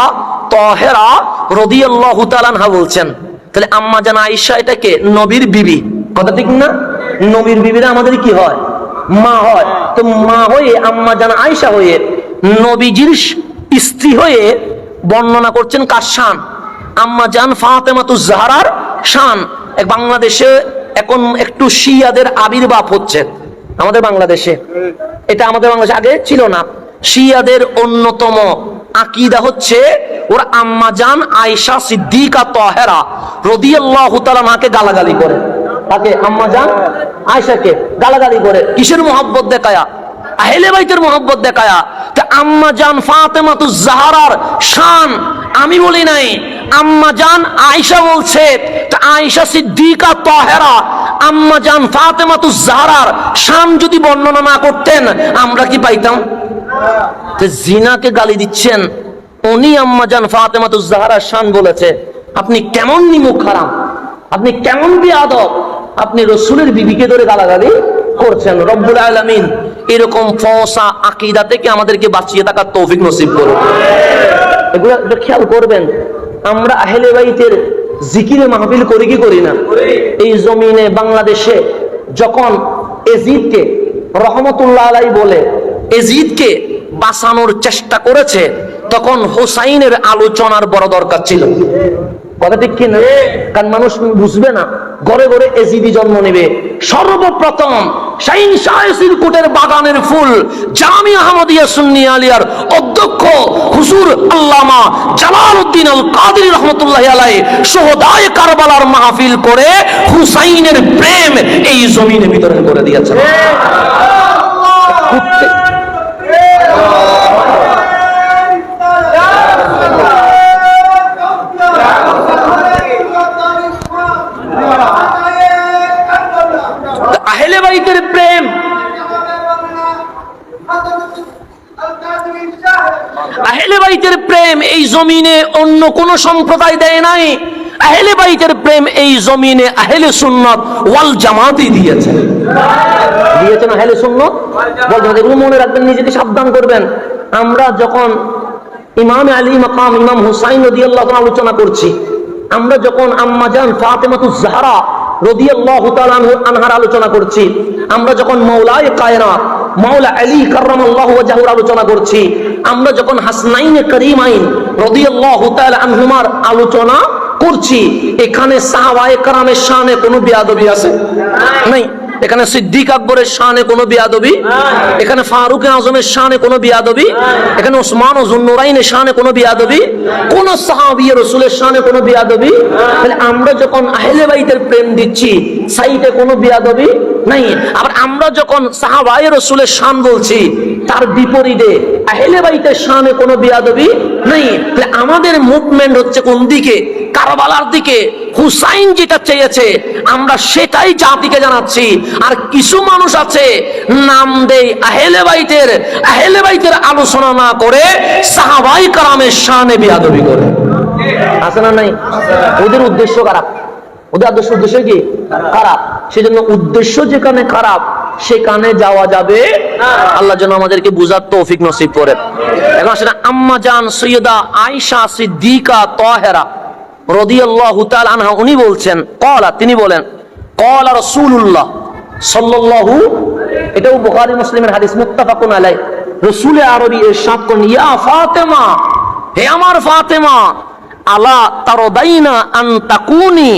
তাহেরা রাদিয়াল্লাহু তাআলা আনহা বলছেন। তাহলে আম্মা জান আয়েশা এটাকে নবীর বিবি, কথা ঠিক না? নবীর বিবিরা আমাদের কি হয়? মা হয়। তো মা হয়ে আম্মা জান আয়েশা হয়ে নবীজির স্ত্রী হয়ে বর্ণনা করছেন কার শান? আম্মা জান ফাতেমাতুজ জাহরার শান। বাংলাদেশে এখন একটু শিয়াদের আবির্ভাব হচ্ছে আমাদের বাংলাদেশে, এটা আমাদের বাংলাদেশে আগে ছিল না। শিয়াদের অন্যতম আকীদা হচ্ছে ওর আম্মা জান আয়েশা সিদ্দিকা তাহেরা রাদিয়াল্লাহু তাআলা আনহাকে গালাগালি করে, তাকে আম্মা জান আয়েশাকে গালাগালি করে। কিসের মোহাব্বত দেখায়া? আহলে বাইতের মোহাব্বত দেখায়া। তা আম্মা জান ফাতেমাতুজ জাহরার শান আমি বলি নাই, আম্মা জান আয়েশা বলছে। তা আয়েশা সিদ্দিকা তাহেরা আম্মা জান ফাতেমাতুজ জাহরার শান যদি বর্ণনা না করতেন আমরা কি পাইতাম? তো জিনাকে গালি দিচ্ছেন, উনি আম্মা জান ফাতেমাতুজ জাহরার শান বলেছে। আপনি কেমন নিমুখ হারাম, আপনি কেমন বেয়াদব, আপনি রাসূলের বিবিকে ধরে গালাগালি করছেন। রব্বুল আলামিন এরকম ফসা আকীদা থেকে আমাদেরকে বাঁচিয়ে থাকার তৌফিক নসিব করুন। এগুলো একটু খেয়াল করবেন। আমরা আহলে বাইতের জিকিরে মাহফিল করি কি করি না? এই জমিনে বাংলাদেশে যখন এজিদকে রহমতুল্লাহ আলাইহি বলে এজিদকে বাঁচানোর চেষ্টা করেছে, তখন হোসাইনের আলোচনার বড় দরকার ছিল। কথা ঠিক কিনা? কারণ মানুষ বুঝবে না, ঘরে ঘরে এজিদি জন্ম নেবে। সর্বপ্রথম শাইন শাহের কোটের বাগানের ফুল জামিয়া আহমদিয়া সুন্নি আলিয়ার অধ্যক্ষ হুজুর আল্লামা জালালউদ্দিন আল কাদেরী রহমাতুল্লাহি আলাইহি শুহাদায়ে কারবালার মাহফিল করে হুসাইনের প্রেম এই জমিনে বিতরণ করে দিয়েছেন। আহলে বাইতের প্রেম, আহলে বাইতের প্রেম এই জমিনে অন্য কোন সম্প্রদায় দেয় নাই। আহলে বাইতের প্রেম এই জমিনে আহলে সুন্নাত ওয়াল জামাতই দিয়েছেন। আহলে সুন্নাত ওয়াল জামাত। এগুলো মনে রাখবেন, নিজেকে সাবধান করবেন। আমরা যখন ইমাম আলী মাকাম ইমাম হুসাইন রাদিয়াল্লাহু তাআলা আলোচনা করছি, আমরা যখন আম্মা জান ফাতেমাতুজ জাহরা রাদিয়াল্লাহু তাআলা আনহার আলোচনা করছি, আমরা যখন মাওলায়ে কায়নাত মাওলা আলী কাররামাল্লাহু ওয়াজহুর আলোচনা করছি, আমরা যখন হাসনাইনে করিমাইন রাদিয়াল্লাহু তাআলা আনহুমার আলোচনা করছি, এখানে সাহাবায়ে কেরামের শানে কোনো বেয়াদবি আছে? নাই। এখানে সিদ্দিক আকবরের শানে কোনো বেয়াদবি, এখানে ফারুক আজমের শানে কোনো বেয়াদবি, এখানে ওসমান ও যুন্নুরাইনের শানে কোনো বেয়াদবি, কোন সাহাবী রাসূলের শানে কোনো বেয়াদবি। তাহলে আমরা যখন আহলে বাইতের প্রেম দিচ্ছি সাইতে কোনো বেয়াদবি নাই। আবার আমরা যখন সাহাবায়ে রাসূলের শান বলছি তার বিপরীতে আহলে বাইতের শানে কোনো বেয়াদবি নাই। তাহলে আমাদের মুভমেন্ট হচ্ছে কোন দিকে? কারবালার দিকে। হুসাইন যেটা চেয়েছে আমরা সেটাই জাতিকে জানাচ্ছি। আর কিছু মানুষ আছে নাম দেয় আহলে বাইতের, আহলে বাইতের আলোচনা না করে সাহাবায়ে কেরামের শানে বেয়াদবি করে। আছে না নাই? ওদের উদ্দেশ্য খারাপ, ওদের উদ্দেশ্য কি খারাপ। সেজন্য উদ্দেশ্য যেখানে খারাপ সেখানে যাওয়া যাবে না। আল্লাহ যেন আমাদেরকে বুঝার তৌফিক নসিব করেন। এখন আসলে আম্মা জান সৈয়দা আয়েশা সিদ্দিকা তাহেরা রাদিয়াল্লাহু তাআলা আনহা উনি বলছেন, ক্বালা তিনি বলেন, ক্বালা রাসূলুল্লাহ সাল্লাল্লাহু, এটাও বুখারী মুসলিমের হাদিস মুত্তাফাকুন আলাইহি। রাসূল আরবী ইরশাদ করেন, ইয়া ফাতেমা, হে আমার ফাতেমা, আলা তারদাইনা আন তাকুনি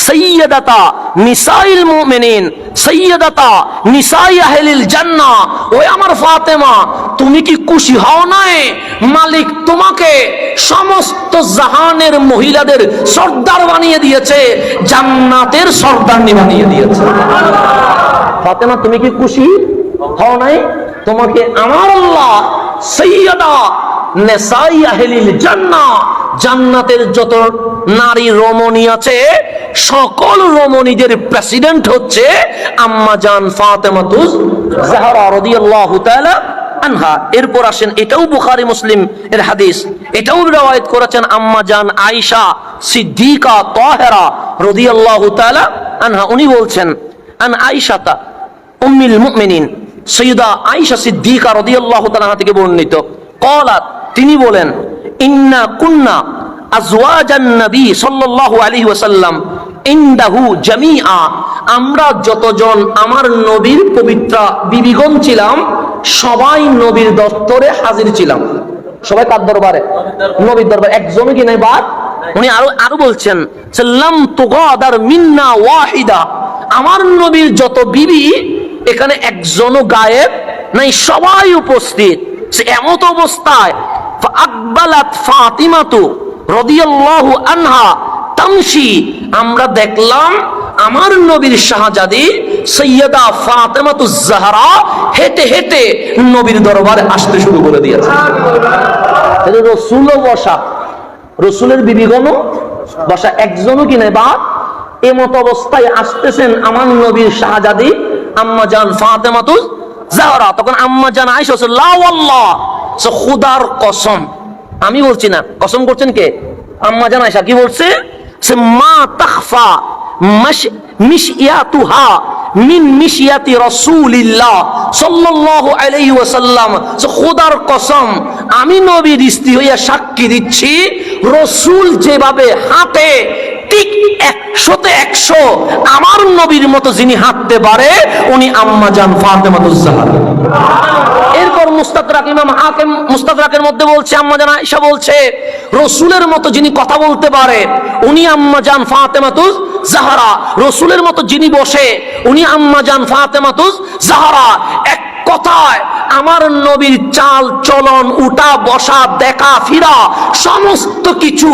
সাইয়্যিদাতা নিসাইল মুমিনিন সাইয়্যিদাতা নিসাই আহলিল জান্নাহ। ওই আমার ফাতেমা, তুমি কি খুশি হও নাই মালিক তোমাকে সমস্ত জাহানের মহিলাদের সর্দার বানিয়ে দিয়েছে, জান্নাতের সর্দারনি বানিয়ে দিয়েছে। ফাতেমা তুমি কি খুশি হও নাই? তোমাকে আমার আল্লাহ সাইয়্যিদা নিসাই আহলিল জান্নাহ, জান্নাতের যত নারী রমণী আছে সকল রমণীদের প্রেসিডেন্ট হচ্ছে আম্মা জান ফাতেমাতুজ জাহরা রাদিয়াল্লাহু তাআলা আনহা। এরপর আসেন, এটাও বুখারী মুসলিম এর হাদিস, এটাও রওয়ায়াত করেছেন আম্মা জান আয়েশা সিদ্দিকা তাহেরা রাদিয়াল্লাহু তাআলা আনহা। উনি বলছেন, আন আয়েশাতা উম্মুল মুমিনিন, সাইয়্যিদা আয়েশা সিদ্দিকা রাদিয়াল্লাহু তাআলা থেকে বর্ণিত, ক্বালাত তিনি বলেন, ইন্না কুন্না আজওয়াজান নবী সাল্লাল্লাহু আলাইহি ওয়াসাল্লাম ইনদাহু জামিআ, আমরা যতজন আমার নবীর পবিত্র বিবিগণ ছিলাম সবাই নবীর দরবারে হাজির ছিলাম। সবাই কার দরবারে? নবীর দরবারে। একজনও কি নাই বাদ? উনি আরো বলছেন, সাল্লাম তুগাদার মিন্না ওয়াহিদা, আমার নবীর যত বিবি এখানে একজনও গায়েব নাই, সবাই উপস্থিত। এমত অবস্থায় ফাআকবালাত ফাতিমাতু রাদিয়াল্লাহু আনহা তামশি, আমরা দেখলাম আমার নবীর শাহজাদি সৈয়দা ফাতেমাতুজ জাহরা হেঁটে হেঁটে নবীর দরবারে আসতে শুরু করে দিয়েছে। রসুলও বসা, রসুলের বিবিগণও বসা, একজনও কি নাই বা এমত অবস্থায় আসতেছেন আমার নবীর শাহজাদি আম্মা জান ফাতেমাতুজ জাহরা। তখন আম্মা জান আয়েশা লা ওয়াল্লাহ, খুদার কসম, আমি বলছি না, কসম করছেন কে? আম্মা জান আয়েশা কি বলছে? সে মা তাখফা মিশিয়াতুহা মিন মিশিয়াতি রাসূলিল্লাহ সাল্লাল্লাহু আলাইহি ওয়াসাল্লাম। খোদার কসম, আমি নবীর স্ত্রী হইয়া সাক্ষী দিচ্ছি, রাসূল যেভাবে হাঁটে ঠিক 100তে 100 আমার নবীর মতো যিনি হাঁটতে পারে উনি আম্মা জান ফাতেমাতুজ জাহরা। এরপর মুস্তাদরাক ইমাম হাকিম মুস্তাদরাকের মধ্যে বলছে, আম্মা জান আয়েশা বলছে, রাসূলের মতো যিনি কথা বলতে পারে উনি আম্মা জান ফাতেমাতুজ জাহরা, রাসূলের মতো যিনি বসে উনি আম্মা জান ফাতেমাতুজ জাহরা। এক কথায় আমার নবীর চাল চলন, উঠা বসা, দেখা ফিরা সমস্ত কিছু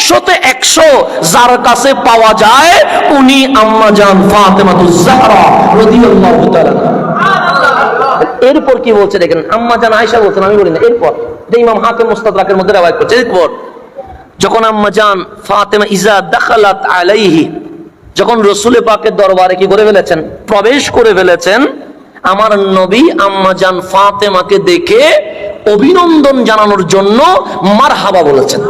100তে 100 যার কাছে পাওয়া যায় উনি আম্মা জান ফাতেমাতুজ জাহরা রাদিয়াল্লাহু তাআলা। এরপর কি বলছে দেখেন, আম্মা জান আয়েশা বলছেন, আমি বলি না। এরপর ইমাম হাকিম মুস্তাদরাকের মধ্যে রওয়ায়াত করছে, এরপর যখন আম্মা জান ফাতেমা ইজা দাখালাত আলাইহি, যখন রাসূল পাকের দরবারে কি করে ফেলেছেন, প্রবেশ করে ফেলেছেন, আমার নবী আম্মা জান ফাতেমাকে দেখে অভিনন্দন জানানোর জন্য মারহাবা বলেছেন।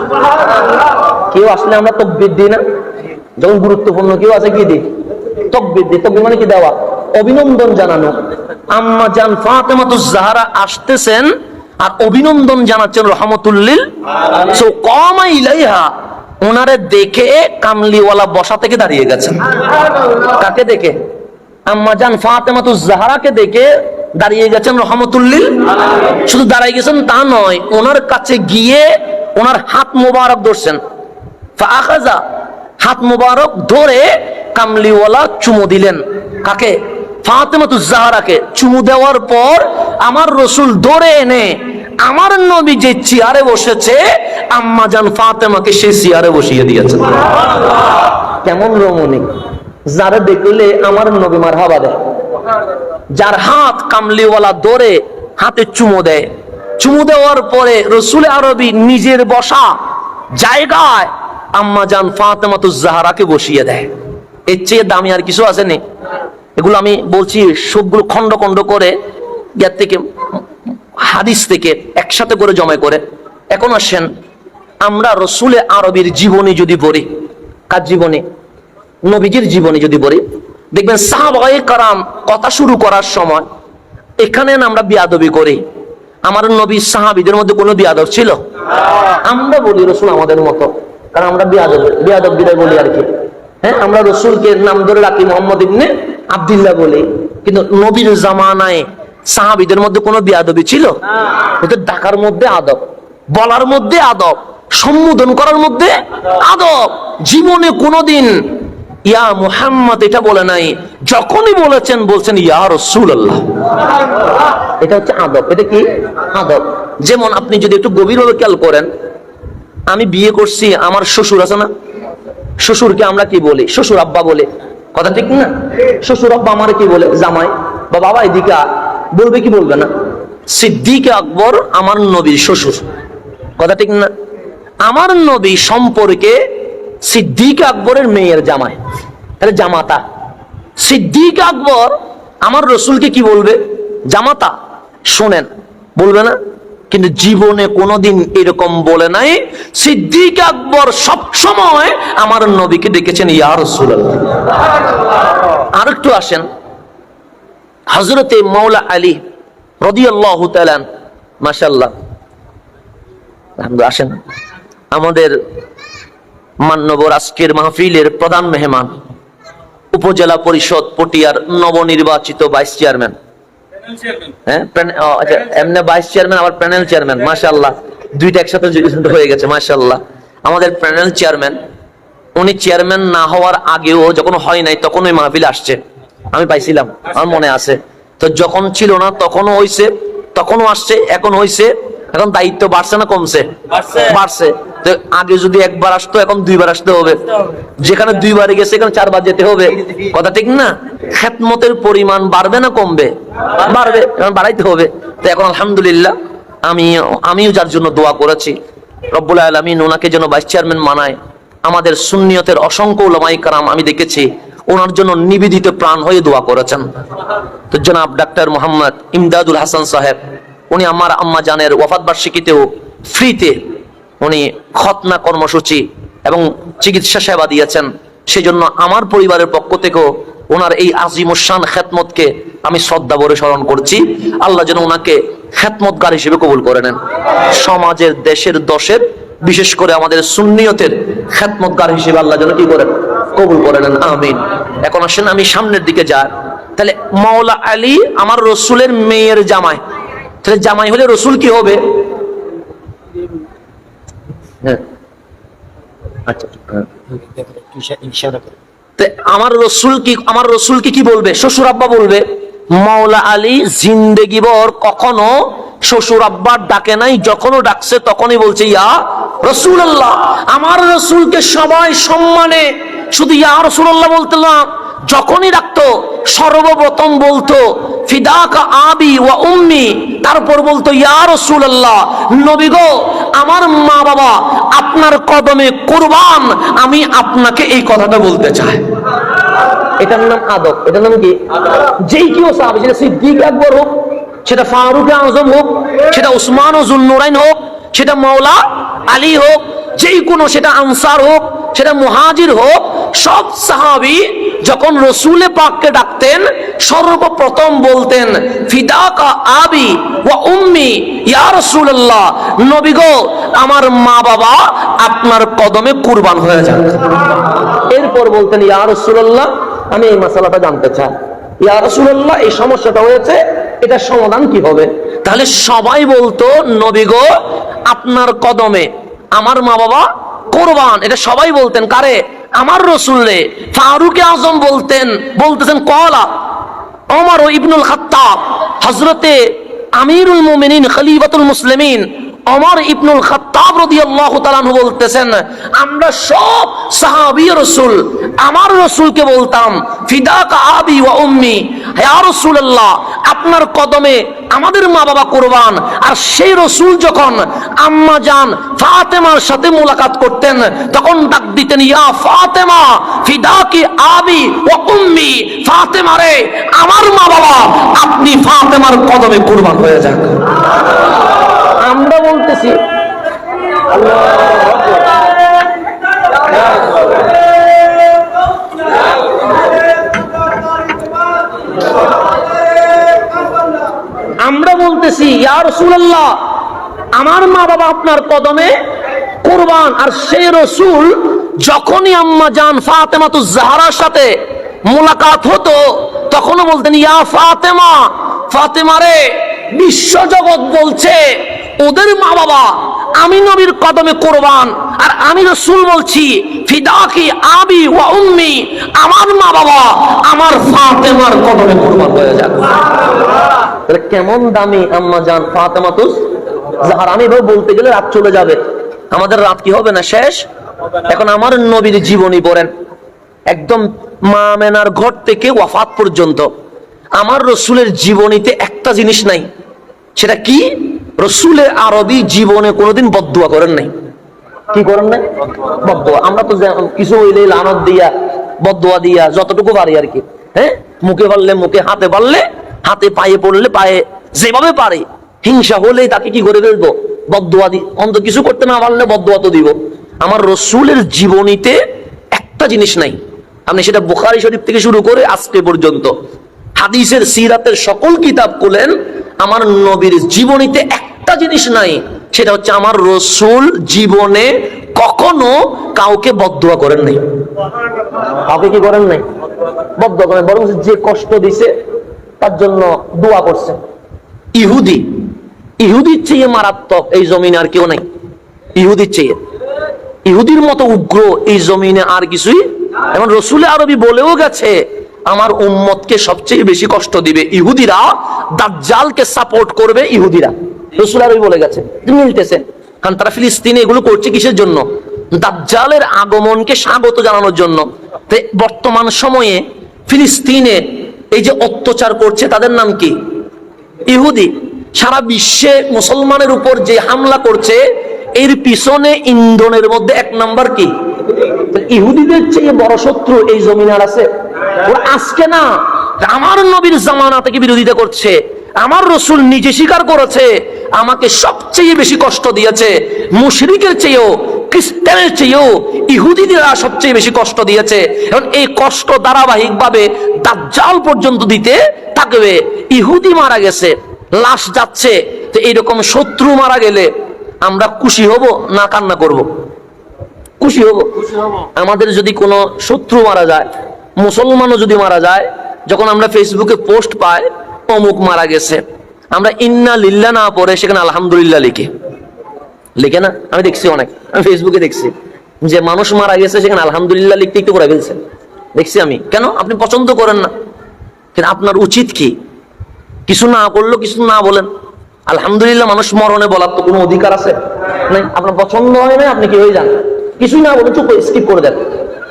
কেউ আসলে আমরা তাকবীর দিই না? যখন গুরুত্বপূর্ণ কেউ আছে কি দিই? তাকবীর দিই। তাকবীর মানে কি? দেওয়া, অভিনন্দন জানানো। আম্মা জান ফাতেমাতুজ জাহরা আসতেছেন আর অভিনন্দন জানাচ্ছেন রহমতুল্লিল কামা ইলাইহা, ওনারে দেখে কামলিওয়ালা বসা থেকে দাঁড়িয়ে গেছেন। কাকে দেখে? আম্মা জান ফাতেমাতুজ জাহরাকে দেখে দাঁড়িয়ে গেছেন রহমতুল্লিল। শুধু দাঁড়িয়ে গেছেন তা নয়, ওনার কাছে গিয়ে ওনার হাত মোবারক ধরছেন। ফাআখাযা, হাত মোবারক ধরে কামলিওয়ালা চুমু দিলেন। কাকে? ফাতেমাতুজ জাহরাকে। চুমু দেওয়ার পর আমার রাসূল ধরে এনে আমার নবী যে চেয়ারে বসেছে আম্মা জান ফাতেমাকে সেই চেয়ারে বসিয়ে দিয়েছেন। কেমন রমণী! যারা দেখলে আমার নবী মারহাবা দেয়, যার হাত কামলিওয়ালা ধরে হাতে চুমু দেয়, চুমু দেওয়ার পরে রাসূল আরবি নিজের বসা জায়গায় আম্মা জান ফাতেমাতুজ জাহরাকে বসিয়ে দেয়। এর চেয়ে দামি আর কিছু আছে নেই? এগুলো আমি বলছি সবগুলো খন্ড খন্ড করে ইয়ার থেকে হাদিস থেকে একসাথে করে জমা করে। এখন আসেন আমরা রাসূল আরবির জীবনী যদি পড়ি, কার জীবনী? নবীজির জীবনী যদি পড়ি, দেখবেন সাহাবায়ে কারাম কথা শুরু করার সময় এখানে আমরা বিয়াদবি করি। আমার নবী সাহাবীদের মধ্যে কোনো বিয়াদব ছিল? আমরা বলি রাসূল আমাদের মতো, কারণ আমরা বিয়াদব বিদায় বলি আর কি। হ্যাঁ, আমরা রাসূলকে নাম ধরে রাখি মুহাম্মদ ইবনে আব্দুল্লাহ বলি, কিন্তু নবীর জামানায় সাহাবীদের মধ্যে কোনো বিয়াদবি ছিল? ওদের ডাকার মধ্যে আদব, বলার মধ্যে আদব, সম্বোধন করার মধ্যে আদব। জীবনে কোনোদিন ইয়া মুহাম্মদ এটা বলে নাই, যখনই বলেছেন বলছেন ইয়া রাসূলুল্লাহ। এটা হচ্ছে আদব। এটা কি? আদব। যেমন আপনি যদি একটু গভীরভাবে খেয়াল করেন, আমি বিয়ে করছি, আমার শ্বশুর আছে না, শ্বশুরকে আমরা কি বলি? শ্বশুর আব্বা বলে, কথা ঠিক না? শ্বশুর আব্বা আমার কি বলে? জামাই বা বাবা। এদিকে বলবে কি বলবে না? সিদ্দিক আকবর আমার নবীর শ্বশুর, কথা ঠিক না? আমার নবী সম্পর্কে সিদ্দিক আকবরের মেয়ের জামাই, তাহলে জামাতা। সিদ্দিক আকবর আমার রাসূলকে কি বলবে? জামাতা। শোনেন, বলবে না? কিন্তু জীবনে কোনোদিন এরকম বলে নাই। সিদ্দিক আকবর সব সময় আমার নবীকে দেখেছেন ইয়া রাসূলুল্লাহ। আরেকটু আসেন, হযরতে মাওলা আলী রাদিয়াল্লাহু তাআলা, মাশাআল্লাহ, আসেন আমাদের মান্যবর আজকের মাহফিলের প্রধান মেহমান, উপজেলা পরিষদ পটিয়ার নবনির্বাচিত ভাইস চেয়ারম্যান। হ্যাঁ, এমনি ভাইস চেয়ারম্যান আবার প্যানেল চেয়ারম্যান, মাশাআল্লাহ, দুইটা একসাথে হয়ে গেছে, মাশাআল্লাহ। আমাদের প্যানেল চেয়ারম্যান, উনি চেয়ারম্যান না হওয়ার আগেও, যখন হয় নাই তখন ওই মাহফিলে আসছে, আমি পাইছিলাম, আমার মনে আছে। তো যখন ছিল না তখনও হইছে, তখনও আসছে, এখন হইছে, এখন দায়িত্ব বাড়ছে না কমছে? বাড়ছে। তো আগে যদি একবার আসতো, এখন দুইবার আসতে হবে। যেখানে দুইবারে গেছে এখানে চারবার যেতে হবে। কথা ঠিক না? খেদমতের পরিমাণ বাড়বে না কমবে? বাড়বে, এখন বাড়াইতে হবে। তো এখন আলহামদুলিল্লাহ আমিও যার জন্য দোয়া করেছি, রব্বুল আলামিন ওনাকে যেন ভাইস চেয়ারম্যান মানায়। আমাদের সুন্নিয়তের অসংখ্য উলামায়ে কেরাম আমি দেখেছি ওনার জন্য নিবেদিত প্রাণ হয়ে দোয়া করেছেন। তো জনাব ডাক্তার মোহাম্মদ ইমদাদুল হাসান সাহেব, উনি আমার আম্মা জানের ওয়াফাত বার্ষিকীতেও ফ্রিতে উনি খতনা কর্মসূচি এবং চিকিৎসা সেবা দিয়েছেন। সেজন্য আমার পরিবারের পক্ষ থেকেও ওনার এই আজিমুশান খেদমতকে আমি শ্রদ্ধা ভরে স্মরণ করছি। আল্লাহ যেন ওনাকে খেদমতগার হিসেবে কবুল করে নেন। সমাজের, দেশের, দশের, বিশেষ করে আমাদের সুন্নিয়তের খেদমতগার হিসেবে আল্লাহ যেন কি করেন, কবুল করে নেন, আমিন। এখন আসেন আমি সামনের দিকে যাই। তাহলে মাওলা আলী আমার রসুলের মেয়ের জামাই, তাহলে জামাই হলে রসুল কি হবে? হ্যাঁ, আচ্ছা, আমার রসুলকে কি বলবে? শ্বশুর আব্বা বলবে। মাওলা আলী জিন্দেগি ভর কখনো শ্বশুর আব্বার ডাকে নাই, যখনও ডাকছে তখনই বলছে ইয়া রাসূলুল্লাহ। আমার রসুলকে সবাই সম্মানে শুধু ইয়া রাসূলুল্লাহ বলতো না, যখনই ডাকতো সর্বপ্রথম বলতো ফিদাকা আবি ওয়া উম্মি, তারপর বলতো ইয়া রাসূলুল্লাহ, নবী গো আমার মা বাবা আপনার কদমে কুরবান, আমি আপনাকে এই কথাটা বলতে চাই। এটার নাম আদব। এটার নাম কি? যেই কেউ সাহাবী, সেটা সিদ্দিক আকবর হোক, সেটা ফারুক আজম হোক, সেটা উসমান ও যুন্নুরাইন হোক, সেটা মাওলা আলী হোক, যেই কোনো, সেটা আনসার হোক, সেটা মুহাজির হোক, সব সাহাবী যখন রসুলে পাককে ডাকতেন সর্বপ্রথম বলতেন ফিদাকা আবি ওয়া উম্মি ইয়া রাসূলুল্লাহ, নবী গো আমার মা বাবা আপনার কদমে কুরবান হয়ে যাক। এরপর বলতেন ইয়া রাসূলুল্লাহ আমি এই মাসালাটা জানতে চাই, ইয়া রাসূলুল্লাহ এই সমস্যাটা হয়েছে, এটা সমাধান কি হবে? তাহলে সবাই বলতো নবী গো আপনার কদমে আমার মা বাবা কুরবান, এটা সবাই বলতেন। কারে? আমার রসুলে। ফারুক আজম বলতেছেন কলা ওমর ইবনুল খাত্তাব, হযরতে আমিরুল মুমিনিন খলিফাতুল মুসলিমিন ওমর ইবনুল খাত্তাব রাদিয়াল্লাহু তাআলা আনহু বলতেছেন আমরা সব সাহাবী রাসূল আমার রাসূলকে বলতাম ফিদাকা আবি ওয়া উম্মি, ইয়া রাসূলুল্লাহ আপনার কদমে আমাদের মা বাবা কুরবান। আর সেই রাসূল যখন আম্মা জান ফাতেমার সাথে মোলাকাত করতেন তখন ডাক দিতেন ইয়া ফাতেমা ফিদাকি আবি ওয়া উম্মি, ফাতেমা রে আমার মা বাবা আপনি ফাতেমার কদমে কুরবান হয়ে যান। আমরা বলতেছি ইয়া রাসূলুল্লাহ আমার মা বাবা আপনার কদমে কুরবান। আর সেই রসুল যখনই আম্মা জান ফাতেমাতুজ জাহরার সাথে মোলাকাত হতো তখনও বলতেন ইয়া ফাতেমা, ফাতেমা রে বিশ্ব জগৎ বলছে ওদের মা বাবা আমি নবীর কদমে কুরবান, আর আমি রাসূল বলছি ফিদাকি আবি ওয়া উম্মি আমার মা বাবা আমার ফাতেমার কদমে কুরবান হয়ে যাক। তাহলে কেমন দামি আম্মা জান ফাতেমাতুজ জাহরা। আমি এভাবে বলতে গেলে রাত চলে যাবে, আমাদের রাত কি হবে না শেষ। এখন আমার নবীর জীবনী পড়েন, একদম মা মেনার ঘর থেকে ওয়াফাত পর্যন্ত আমার রসুলের জীবনীতে একটা জিনিস নাই, সেটা কি? রসুলের আরবি জীবনে কোনোদিন বদদুয়া করেন নাই। কি করেন নাই? বদদুয়া। আমরা তো কিছু হইলে লানত দিয়া বদদুয়া দিয়া যতটুকু পারি আর কি, হ্যাঁ, মুখে পারলে মুখে, হাতে পারলে হাতে, পায়ে পড়লে পায়ে, যেভাবে পারে। হিংসা হলেই তাকে কি করে ফেলবো? বদদুয়া দি। অন্ত কিছু করতে না পারলে বদদুয়া তো দিব। আমার রসুলের জীবনীতে একটা জিনিস নাই। আপনি সেটা বুখারী শরীফ থেকে শুরু করে আজকে পর্যন্ত হাদিসের সিরাতের সকল কিতাব খুলেন, আমার নবীর জীবনীতে একটা জিনিস নাই, সেটা হচ্ছে আমার রসুল জীবনে কখনো কাউকে বদদুয়া করেন নাই। কাউকে কি করেন নাই? বদদুয়া করেন, বরং যে কষ্ট দিছে তার জন্য দোয়া করছে। ইহুদির চেয়ে মারাত্মক এই জমিনে আর কেউ নাই। ইহুদির চেয়ে, ইহুদির মতো উগ্র এই জমিনে আর কিছুই। এবং রসুল আরবি বলেও গেছে আমার উম্মতকে সবচেয়ে বেশি কষ্ট দিবে ইহুদিরা, দাজ্জালকে সাপোর্ট করবে ইহুদিরা। রাসূল আরবি বলে গেছে, মিলতেছে। কারণ তারা ফিলিস্তিনে এগুলো করছে কিসের জন্য? দাজ্জালের আগমনকে স্বাগত জানানোর জন্য। বর্তমান সময়ে ফিলিস্তিনে এই যে অত্যাচার করছে তাদের নাম কি? ইহুদি। সারা বিশ্বে মুসলমানের উপর যে হামলা করছে এর পিছনে ইন্ধনের মধ্যে এক নাম্বার কি? ইহুদিদের চেয়ে বড় শত্রু এই জমিন আর আছে? ওরা আজকে না, আমার নবীর জামানা থেকে বিরোধিতা করছে। আমার রসুল নিজে স্বীকার করেছে আমাকে সবচেয়ে বেশি কষ্ট দিয়েছে, মুশরিকের চেয়েও, খ্রিস্টানের চেয়েও ইহুদিরা সবচেয়ে বেশি কষ্ট দিয়েছে। এবং এই কষ্ট ধারাবাহিকভাবে দাজ্জাল পর্যন্ত দিতে থাকবে। ইহুদি মারা গেছে, লাশ যাচ্ছে, তো এইরকম শত্রু মারা গেলে আমরা খুশি হব না কান্না করব? খুশি হব। আমাদের যদি কোনো শত্রু মারা যায়, মুসলমানও যদি মারা যায়, যখন আমরা ফেসবুকে পোস্ট পাই অমুক মারা গেছে, আমরা ইন্না লিল্লাহ না পড়ে সেখানে আলহামদুলিল্লাহ লিখে না? আমি দেখছি, অনেক আমি ফেসবুকে দেখছি যে মানুষ মারা গেছে সেখানে আলহামদুলিল্লাহ লিখতে একটু করে ফেলছে, দেখছি আমি। কেন? আপনি পছন্দ করেন না, কিন্তু আপনার উচিত কি? কিছু না করলেও কিছু না বলেন। আলহামদুলিল্লাহ মানুষ মরণে বলার তো কোনো অধিকার আছে নাই। আপনার পছন্দ হয় না, আপনি কি হয়ে যান, কিছুই না বলে চুপ স্কিপ করে দেন।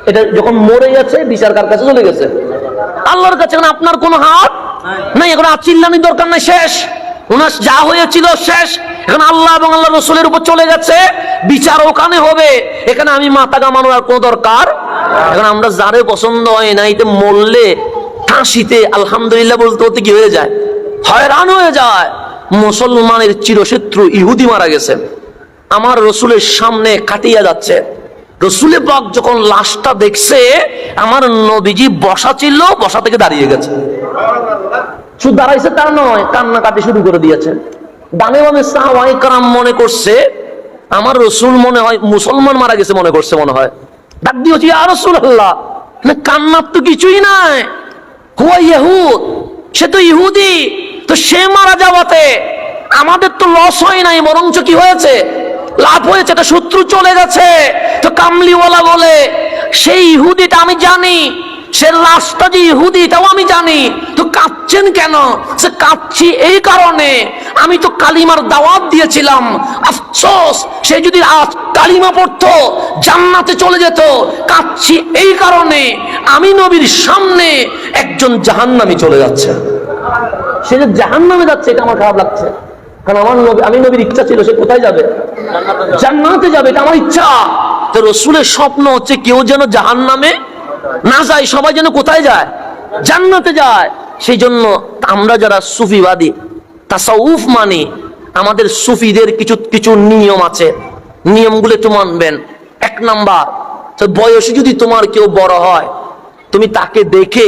এটা যখন মরে যাচ্ছে বিচার কার কাছে চলে গেছে? আল্লাহর কাছে। আপনার কোনো হাত নাই, এখন চিল্লানির দরকার নাই, শেষ। ওনার যা হয়েছিল শেষ। এখন আল্লাহ এবং আল্লাহ রসুলের উপর চলে গেছে, বিচার ওখানে হবে। এখানে আমি মাথা কামানোর আর কোনো দরকার। এখন আমরা যারে পছন্দ হয় না, এতে মরলে ফাঁসিতে আলহামদুলিল্লাহ বলতে বলতে কি হয়ে যায়, হয়রান হয়ে যায়। মুসলমানের চিরশত্রু ইহুদি মারা গেছে, আমার রসুলের সামনে কাটিয়ে যাচ্ছে। রসুলে পাক যখন লাশটা দেখছে, আমার নবীজি বসা ছিল, বসা থেকে দাঁড়িয়ে গেছে। শুধু দাঁড়াইছে তা নয়, কান্নাকাটি শুরু করে দিয়েছে। ডানে বামে সাহাবায়ে কেরাম মনে করছে আমার রসুল মনে হয় মুসলমান মারা গেছে, মনে করছে, মনে হয়। ডাক দিয়েছি, ইয়া রাসূলুল্লাহ, কান্নার তো কিছুই নাই, হুয়া ইহুদ, সে তো ইহুদি, তো সে মারা যাওয়াতে আমাদের তো লস হয় নাই, বরঞ্চ কি হয়েছে, লাভ হয়েছে। এটা শত্রু চলে গেছে। তো কামলিওয়ালা বলে সেই ইহুদিটা আমি জানি, সে লাশটা যে ইহুদি এটাও আমি জানি, তো কাঁদছেন কেন? সে কাঁদছি এই কারণে, আমি তো কালিমার দাওয়াত দিয়েছিলাম, আফসোস সে যদি আজ কালিমা পড়তো জান্নাতে চলে যেত। কাঁদছি এই কারণে, আমি নবীর সামনে একজন জাহান্নামী চলে যাচ্ছে, সে যে জাহান্নামে যাচ্ছে এটা আমার খারাপ লাগছে। কারণ আমার নবী, আমি নবীর ইচ্ছা ছিল সে কোথায় যাবে, জান্নাতে যাবে, এটা আমার ইচ্ছা। তো রসুলের স্বপ্ন হচ্ছে কেউ যেন জাহান্নামে না যায়, সবাই যেন কোথায় যায়, জান্নাতে যায়। সেই জন্য আমরা যারা সুফিবাদী, তাসাউফ মানি, আমাদের সুফিদের কিছু কিছু নিয়ম আছে, নিয়মগুলো একটু মানবেন। এক নাম্বার, বয়সে যদি তোমার কেউ বড় হয়, তুমি তাকে দেখে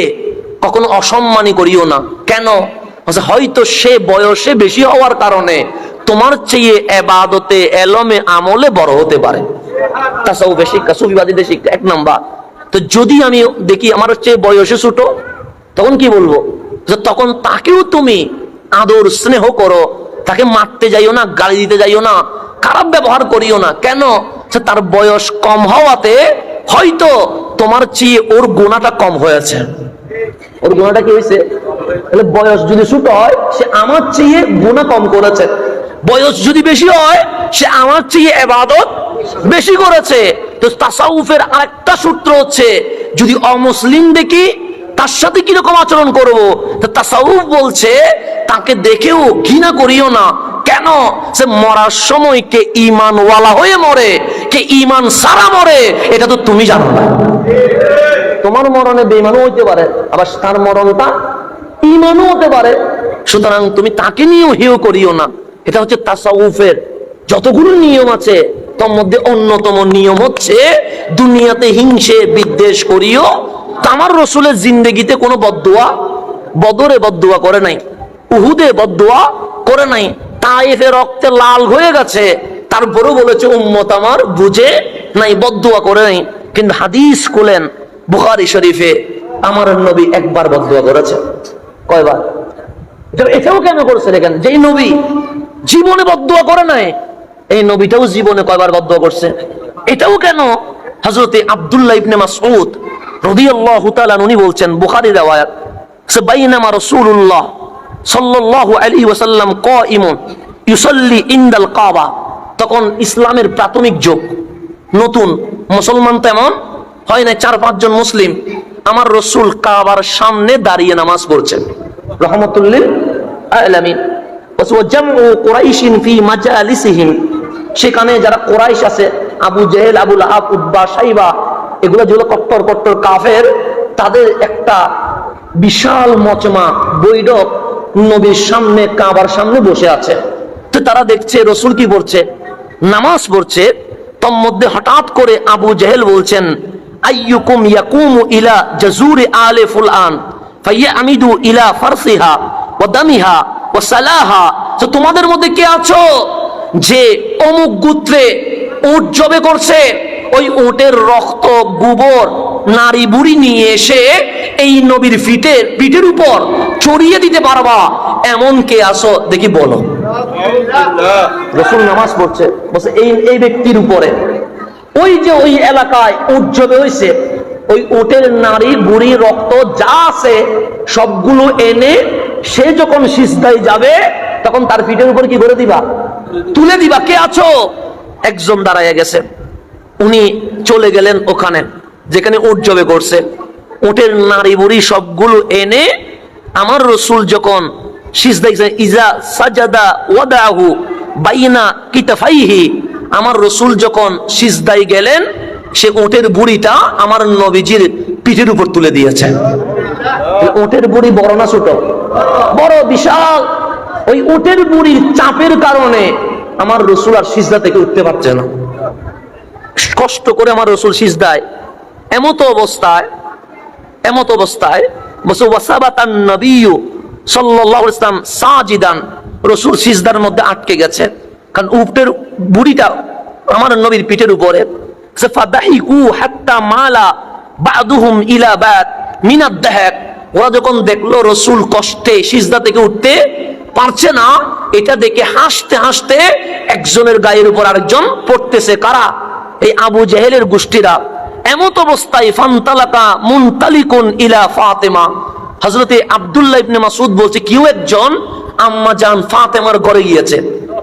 কখনো অসম্মানী করিও না। কেন? হয়তো সে বয়সে বেশি হওয়ার কারণে তোমার চেয়ে ইবাদতে, এলমে, আমলে বড় হতে পারে। তাসাউফের শিক্ষা, সুফিবাদীদের শিক্ষা এক নাম্বার। তো যদি আমি দেখি আমার চেয়ে বয়সে ছোট, তখন কি বলবো? তখন তাকেও তুমি আদর স্নেহ করো, তাকে মারতে যাইও না, গালি দিতে যাইও না, খারাপ ব্যবহার করিও না। কেন? তার বয়স কম হওয়াতে হয়তো তোমার চেয়ে ওর গুণাটা কম হয়েছে। ওর গুণাটা কি হয়েছে? বয়স যদি ছোট হয় সে আমার চেয়ে গুনাহ কম করেছে, বয়স যদি বেশি হয় সে আমার চেয়ে ইবাদত বেশি করেছে। তো তাসাউফের আরেকটা সূত্র হচ্ছে, যদি অমুসলিম দেখি তার সাথে কিরকম আচরণ করব। তো তাসাউফ বলছে তাকে দেখেও ঘৃণা করিও না। কেন? সে মরার সময় কে ঈমানওয়ালা হয়ে মরে, কে ঈমান সারা মরে, এটা তো তুমি জানো না। তোমার মরণে বেঈমানও হইতে পারে, আবার তার মরণটা ঈমানও হতে পারে। সুতরাং তুমি তাকে নিয়েও হেয় করিও না। এটা হচ্ছে তাসাউফের যতগুলো নিয়ম আছে, তার মধ্যে অন্যতম নিয়ম হচ্ছে দুনিয়াতে হিংসে বিদ্বেষ করিও। আমার রসুলের জিন্দেগিতে কোনো বদদুয়া, বদরে বদদুয়া করে নাই, উহুদে বদদুয়া করে নাই, তায়েফে রক্তে লাল হয়ে গেছে, তারপরেও বলেছে উম্মত আমার বুঝে নাই, বদদুয়া করে নাই। কিন্তু হাদিস খুলেন বুখারী শরীফে, আমার নবী একবার বদদুয়া করেছে। কয়বার? এটাও কেন করছে দেখেন, যেই নবী জীবনে বদদুয়া করে নাই, এই নবীটাও জীবনে কয়বার বদদুয়া করছে। এটাও কেন? হযরতে আব্দুল্লাহ ইবনে মাসউদ রাদিয়াল্লাহু তাআলা উনি বলছেন, বুখারী riwayat, বাইনামা রাসূলুল্লাহ সাল্লাল্লাহু আলাইহি ওয়াসাল্লাম কাইমুন ইউসাল্লি ইনদাল কাবা, তখন ইসলামের প্রাথমিক যুগ, নতুন মুসলমান তেমন হয় না, 4-5 জন মুসলিম। আমার রসুল কাবার সামনে দাঁড়িয়ে নামাজ পড়ছেন রাহমাতুল লিল আলামিন। ওয়া জামউ কুরাইশিন ফি মাজালিসিহিম, সেখানে যারা কুরাইশ আছে, আবু জেহেল, আবু লাহাব, উতবা, শাইবা, এগুলো যেগুলো কট্টর কট্টর কাফের, তাদের একটা বিশাল মজমা বৈঠক নবীর সামনে, কাবার সামনে বসে আছে। তো তারা দেখছে রসুল কি পড়ছে, নামাজ পড়ছে। তোর মধ্যে হঠাৎ করে আবু জেহেল বলছেন, আইয়ুকুম ইয়াকুমু ইলা জাজুরি আলে ফুলান ফাইয়ামিদু ইলা ফারসিহা ওয়া দামিহা ওয়া সালাহা, তো তোমাদের মধ্যে কে আছো যে অমুক গোত্রে উট জবে করছে, ওই উটের রক্ত, গোবর, নারী বুড়ি নিয়ে এসে এই নবীর পিঠের উপর ছড়িয়ে দিতে পারবা, এমন কে আছো দেখি বলো। রাসূল নামাজ পড়ছে, বলছে এই ব্যক্তির উপরে ওই যে ওই এলাকায় উট জবে হয়েছে, ওই উটের নারী বুড়ি রক্ত যা আছে সবগুলো এনে সে যখন সিজদায় যাবে তখন তার পিঠের উপর কি করে দিবা, তুলে দিবা। কে আছো? একজন দাঁড়ায় গেছে, উনি চলে গেলেন ওখানে যেখানে উট জবে করছে, উটের নারী বুড়ি সবগুলো এনে আমার রসুল যখন সিজদায় ইজা সাজাদা ওয়াদাহু বাইনা কিতাফাইহি, আমার রসুল যখন সিজদায় গেলেন, সে উটের বুড়িটা আমার নবীজির পিঠের উপর তুলে দিয়েছে। উটের বুড়ি বড় না ছোট? বড়, বিশাল। ওই উটের বুড়ির চাপের কারণে আমার রসুল আর সিজদা থেকে উঠতে পারছে না। কষ্ট করে আমার রসুল সিজদায়, এমত অবস্থায় বসে ওয়াসাবাতান নবিয়্যু সাল্লাল্লাহু আলাইহি ওয়াসাল্লাম সাজিদান, রসুল সিজদার মধ্যে আটকে গেছে, কারণ উটের বুড়িটা আমার নবীর পিঠের উপরে। ফাদাহিকু হাত্তা মালা বাদুহুম ইলা বাদ মিনাদ দাহাক, ওরা যখন দেখলো রসুল কষ্টে সিজদা থেকে উঠতে পারছে না, এটা দেখে হাসতে হাসতে একজনের গায়ের উপর আরেকজন পড়তেছে। কারা? এই আবু জেহেলের গোষ্ঠীরা। এমত অবস্থায় ফান্তালাকা মুনতালিকুন ইলা ফাতেমা, হযরতে আব্দুল্লাহ ইবনে মাসউদ বলছে কেউ একজন আম্মা জান ফাতেমার ঘরে গিয়েছে।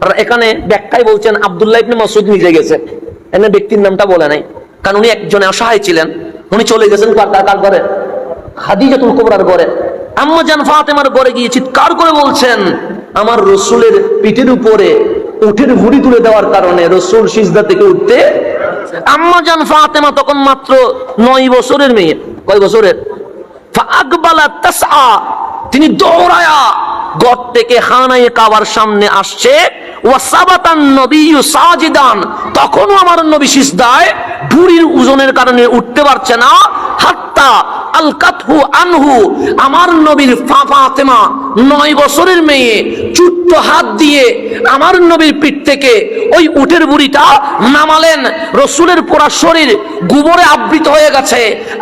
আর এখানে ব্যাখ্যায় বলছেন আব্দুল্লাহ ইবনে মাসউদ নিজে গেছে, এখানে ব্যক্তির নামটা বলে নাই, কারণ উনি একজনে অসহায় ছিলেন। উনি চলে গেছেন কার ঘরে? খাদিজাতুল কুবরার ঘরে। আম্মা জান ফাতেমার ঘরে গিয়ে চিৎকার করে বলছেন, আমার রসুলের পিঠের উপরে উটের ভুঁড়ি তুলে দেওয়ার কারণে রসুল সিজদা থেকে উঠতে। আম্মা জান ফাতেমা তখন মাত্র 9 বছরের মেয়ে। কয় বছরের? ফাআকবালা তাসআ, তিনি দৌড়ায়া ঘর থেকে খানায়ে কাবার সামনে আসছে। ওয়াসাবাতান নবিয়্যু সাজিদান, তখনও আমার নবী সিজদায়, ভুঁড়ির ওজনের কারণে উঠতে পারছে না। হাত্তা আলকাতহু আনহু, আমার নবীর ফাতেমা 9 বছরের মেয়ে ছোট্ট হাত দিয়ে আমার নবীর পিঠ থেকে ওই উটের বুড়িটা নামালেন। রসুলের পুরা শরীর গোবরে আবৃত হয়ে গেছে।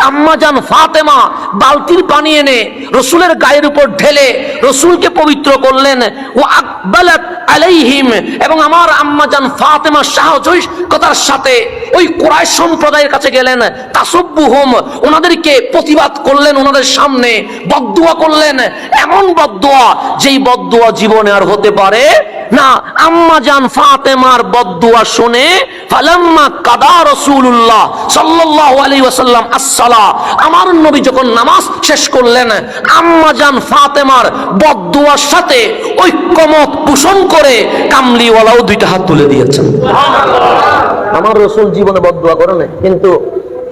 আম্মা জান ফাতেমা বালতির পানি এনে রসুলের গায়ের উপর ঢেলে রসুলকে পবিত্র করলেন। ও আকবালাত আলাইহিম, এবং আমার আম্মা জান ফাতেমা সাহসিকতার সাথে ওই কুরাইশ সম্প্রদায়ের কাছে গেলেন। তাসুব্বুহুম, ওনাদেরকে প্রতিবাদ করলেন, ওনাদের সামনে বদদুয়া করলেন, এমন বদদুয়া যেই বদদুয়া জীবনে আর হতে পারে না। আম্মা জান ফাতেমার বদদুয়া শুনে ফালাম্মা কাদা রাসূলুল্লাহ সাল্লাল্লাহু আলাইহি ওয়াসাল্লাম আসসালাহ, আমার নবী যখন নামাজ শেষ করলেন, আম্মা জান ফাতেমার বদদুয়ার সাথে ঐক্যমত পোষণ করে কামলিওয়ালাও 2টা হাত তুলে দিয়েছেন। আমার রসুল জীবনে বদদুয়া করে নাই, কিন্তু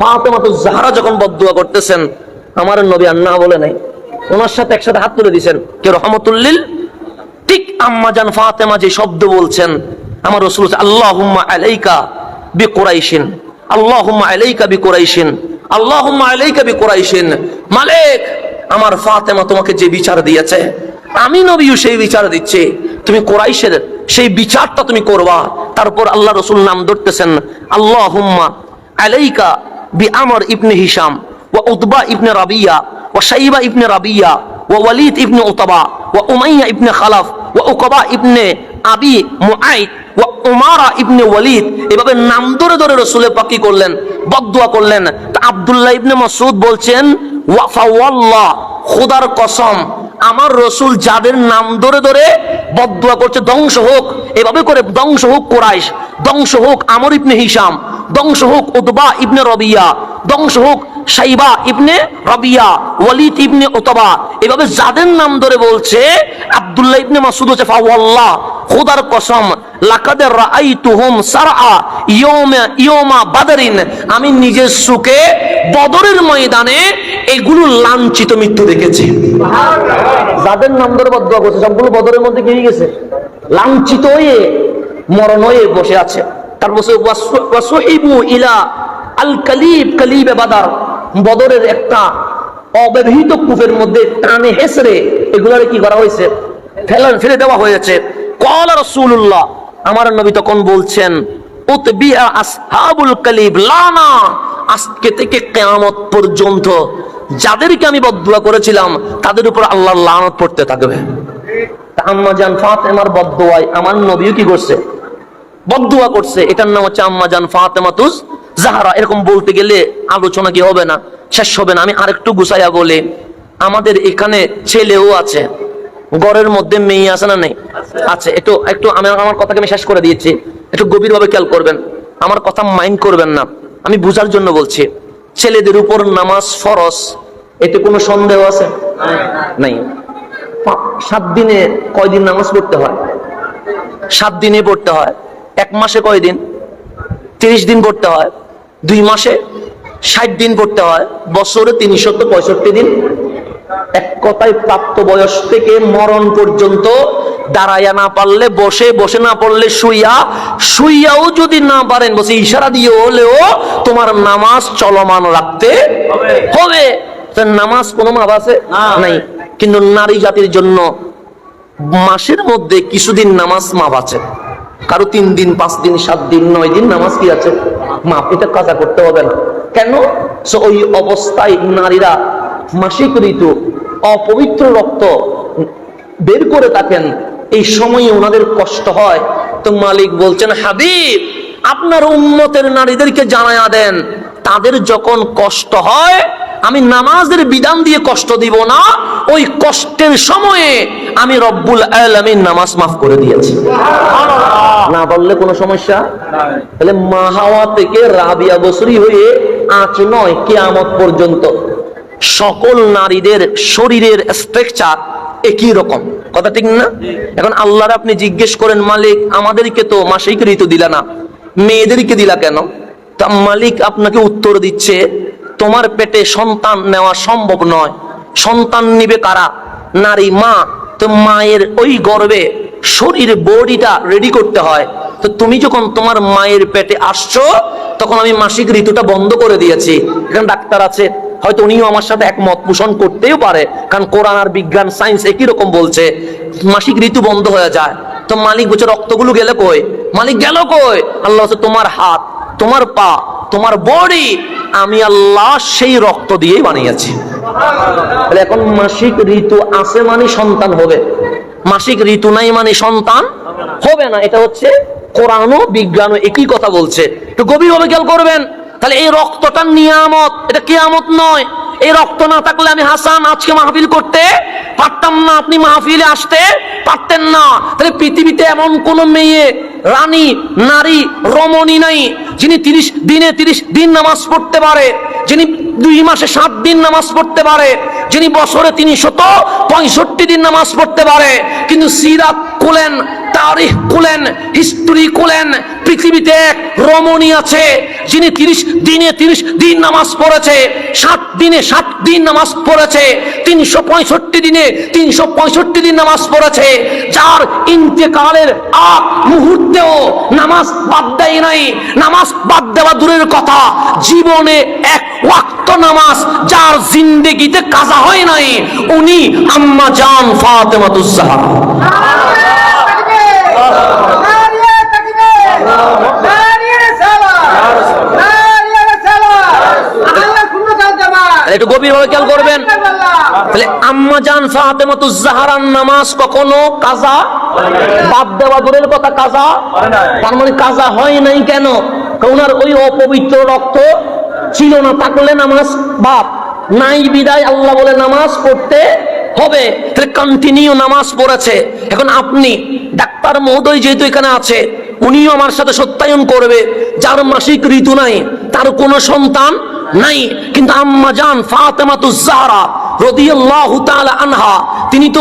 ফাতেমা তো জাহরা যখন বদদুয়া করতেছেন, আমার নবী আর না বলে নাই, ওনার সাথে একসাথে হাত তুলে দিয়েছেন কে? রহমাতুল লিল। ঠিক আম্মা জান ফাতেমা যে শব্দ বলছেন, আমার রসুল আল্লাহুম্মা আলাইকা বিকুরাইশিন, আল্লাহুম্মা আলাইকা বিকুরাইশিন, আল্লাহুম্মা আলাইকা বিকুরাইশিন। মালিক, আমার ফাতেমা তোমাকে যে বিচার দিয়েছে, আমি নবীও সেই বিচার দিচ্ছি, তুমি কুরাইশের সেই বিচারটা তুমি করবা। তারপর আল্লাহ রসুল নাম ধরতেছেন, আল্লাহুম্মা আলাইকা বিআমর ইবনে হিশাম ওয়া উতবা ইবনে রাবিয়া ওয়া শাইবা ইবনে রাবিয়া ওয়া ওয়ালিদ ইবনে উতবা ওয়া উমাইয়া ইবনে খালাফ ওয়া উকবা ইবনে আবি মুআইদ ওয়া উমারা ইবনে ওয়ালিদ। এভাবে নাম ধরে ধরে রসুলের পাক কি করলেন? বদদুয়া করলেন। তা আব্দুল্লাহ ইবনে মাসউদ বলছেন, ওয়া ফাওয়াল্লাহ, খোদার কসম, আমার রসুল যাদের নাম ধরে ধরে বদদুয়া করছে, ধ্বংস হোক, এভাবে করে ধ্বংস হোক কুরাইশ, ধ্বংস হোক আমর ইবনে হিশাম, ধ্বংস হোক উতবা ইবনে রবিয়া, ধ্বংস হোক সাইবা ইবনে রবিয়া, ওয়ালিদ ইবনে উতবা, এভাবে যাদের নাম ধরে বলছে, আব্দুল্লাহ ইবনে মাসউদ হচ্ছে ফাওয়াল্লাহ, খোদার কসম, লাকাদ রাআইতুহুম সারআ ইয়াউমা বাদরিন, আমি নিজের চোখে বদরের ময়দানে এগুলো লাঞ্ছিত মৃত্যু দেখেছি। যাদের নাম ধরে বদদুয়া করছে সবগুলো বদরের মধ্যে গিয়ে গেছে, লাঞ্ছিত হয়ে মরণ হয়ে বসে আছে। তারপর ওয়াসুহিবু ইলা আল কালিব, কালিবে বাদার, বদরের একটা অব্যবহৃত কূপের মধ্যে টানে হেসরে এগুলারে কি করা হয়েছে, ফেলে দেওয়া হয়েছে। ক্বালা রাসূলুল্লাহ, আমার নবী তখন বলছেন, উতবিআ আসহাবুল কালিব লানা, আজকে থেকে কিয়ামত পর্যন্ত যাদেরকে আমি বদদুয়া করেছিলাম তাদের উপর আল্লাহর লানত পড়তে থাকবে। আম্মা জান ফাতেমার বদদুয়ায় আমার নবীও কি করছে, বদদুয়া করছে। এটার নাম হচ্ছে আম্মা জান ফাতেমাতুজ জাহরা। এরকম বলতে গেলে আলোচনা কি হবে না, শেষ হবে না। আমি আরেকটু গুছাইয়া বলি, আমাদের এখানে ছেলেও আছে, ঘরের মধ্যে মেয়ে আছে না নেই? আছে। একটু একটু আমি আমার কথাকে আমি শেষ করে দিয়েছি, একটু গভীরভাবে খেয়াল করবেন, আমার কথা মাইন্ড করবেন না, আমি বুঝার জন্য বলছি। ছেলেদের উপর নামাজ ফরজ, এতে কোনো সন্দেহ আছে? নাই। 7 দিনে কয়দিন নামাজ পড়তে হয়? 7 দিনে পড়তে হয়। 1 মাসে কয়দিন? 30 দিন পড়তে হয়। 2 মাসে 60 দিন পড়তে হয়। বছরে 365 দিন। এক কথায় প্রাপ্ত বয়স থেকে মরণ পর্যন্ত দাঁড়াইয়া না পারলে বসে, বসে না পড়লে শুইয়া, শুইয়াও যদি না পারেন বসে ইশারা দিয়ে হলেও তোমার নামাজ চলমান রাখতে হবে। নামাজ কোনো মাপ আছে? নাই। কিন্তু নারী জাতির জন্য মাসের মধ্যে কিছুদিন নামাজ মাপ আছে। কারো 3 দিন, 5 দিন, 7 দিন, 9 দিন নামাজ কি আছে, মাপ। এটা কাজা করতে হবে না। কেন? ওই অবস্থায় নারীরা মাসিক ঋতু, অপবিত্র রক্ত বের করে থাকেন, এই সময়ে ওনাদের কষ্ট হয়। তো মালিক বলছেন, হাবিব আপনার উম্মতের নারীদেরকে জানায়া দেন, তাদের যখন কষ্ট হয় আমি নামাজের বিধান দিয়ে কষ্ট দিব না, ওই কষ্টের সময়ে আমি রব্বুল আলামিন নামাজ মাফ করে দিয়েছি। না বললে কোনো সমস্যা? তাহলে মা হাওয়া থেকে রাবিয়া বসরি হয়ে আজ নয়, কিয়ামত পর্যন্ত সকল নারীদের শরীরের স্ট্রাকচার একই রকম। কথা ঠিক না? এখন আল্লাহর আপনি জিজ্ঞেস করেন, মালিক আমাদেরকে তো মাসিক ঋতু দিলা না, মেয়েদেরকে দিলা কেন? তা মালিক আপনাকে উত্তর দিচ্ছে, তোমার পেটে সন্তান নেওয়া সম্ভব নয়। সন্তান নিবে কারা? নারী মা। তো মায়ের ওই গর্ভে শরীর বডিটা রেডি করতে হয়। তো তুমি যখন তোমার মায়ের পেটে আসছো তখন আমি মাসিক ঋতুটা বন্ধ করে দিয়েছি। এখানে ডাক্তার আছে, হয়তো উনিও আমার সাথে একমত পোষণ করতেও পারে, কারণ কোরআন আর বিজ্ঞান সায়েন্স একই রকম বলছে, মাসিক ঋতু বন্ধ হয়ে যায়। তো মালিক বলছে, রক্তগুলো গেলে কই? মালিক গেল কই? আল্লাহ বলছে, তোমার হাত, তোমার পা, তোমার বডি আমি আল্লাহ সেই রক্ত দিয়েই বানিয়েছি। এখন মাসিক ঋতু আছে মানে সন্তান হবে, মাসিক ঋতু নাই মানে সন্তান হবে না। এটা হচ্ছে কোরআন ও বিজ্ঞান একই কথা বলছে। একটু গভীরভাবে খেয়াল করবেন। তাহলে এই রক্তটা নিয়ামত, এটা কিয়ামত নয়। এই রক্ত না থাকলে আমি হাসান আজকে মাহফিল করতে পারতাম না, আপনি মাহফিলে আসতে পারতেন না। তাহলে পৃথিবীতে এমন কোন মেয়ে, রানী, নারী, রমণী নাই যিনি 30 দিনে 30 দিন নামাজ পড়তে পারে, যিনি 2 মাসে 7 দিন নামাজ পড়তে পারে, যিনি বছরে 365 দিন নামাজ পড়তে পারে। কিন্তু সিরাত খুলেন, তারিখ খুলেন, হিস্ট্রি খুলেন, পৃথিবীতে এক রমণী আছে যিনি 30 দিনে 30 দিন নামাজ পড়েছে, 7 দিনে 7 দিন নামাজ পড়েছে, 365 দিনে 365 দিন নামাজ পড়েছে, যার ইন্তেকালের আগ মুহূর্তেও নামাজ বাদ দেয় নাই। নামাজ বাদ দেওয়া দূরের কথা, জীবনে 1 ওয়াক্ত নামাজ যার জিন্দেগিতে কাজা হয় নাই, উনি আম্মা জান ফাতেমাতুজ জাহরা। একটু গভীরভাবে খেয়াল করবেন। তাহলে আম্মা জান ফাতেমাতুজ জাহরার নামাজ কখনো কাজা বাদ দেওয়া দূরের কথা কাজা, তার মানে কাজা হয় নাই কেন? ওনার ওই অপবিত্র রক্ত ছিল না, থাকলে নামাজ বাদ নাই, বিদায় আল্লাহ বলে নামাজ পড়তে হবে। তাহলে কন্টিনিউ নামাজ পড়েছে। এখন আপনি ডাক্তার মহোদয় যেহেতু এখানে আছে, উনিও আমার সাথে সত্যায়ন করবে, যার মাসিক ঋতু নাই, তার কোনো সন্তান নাই। কিন্তু আম্মা জান ফাতেমাতুজ জাহরা রাদিয়াল্লাহু তাআলা আনহা, তিনি তো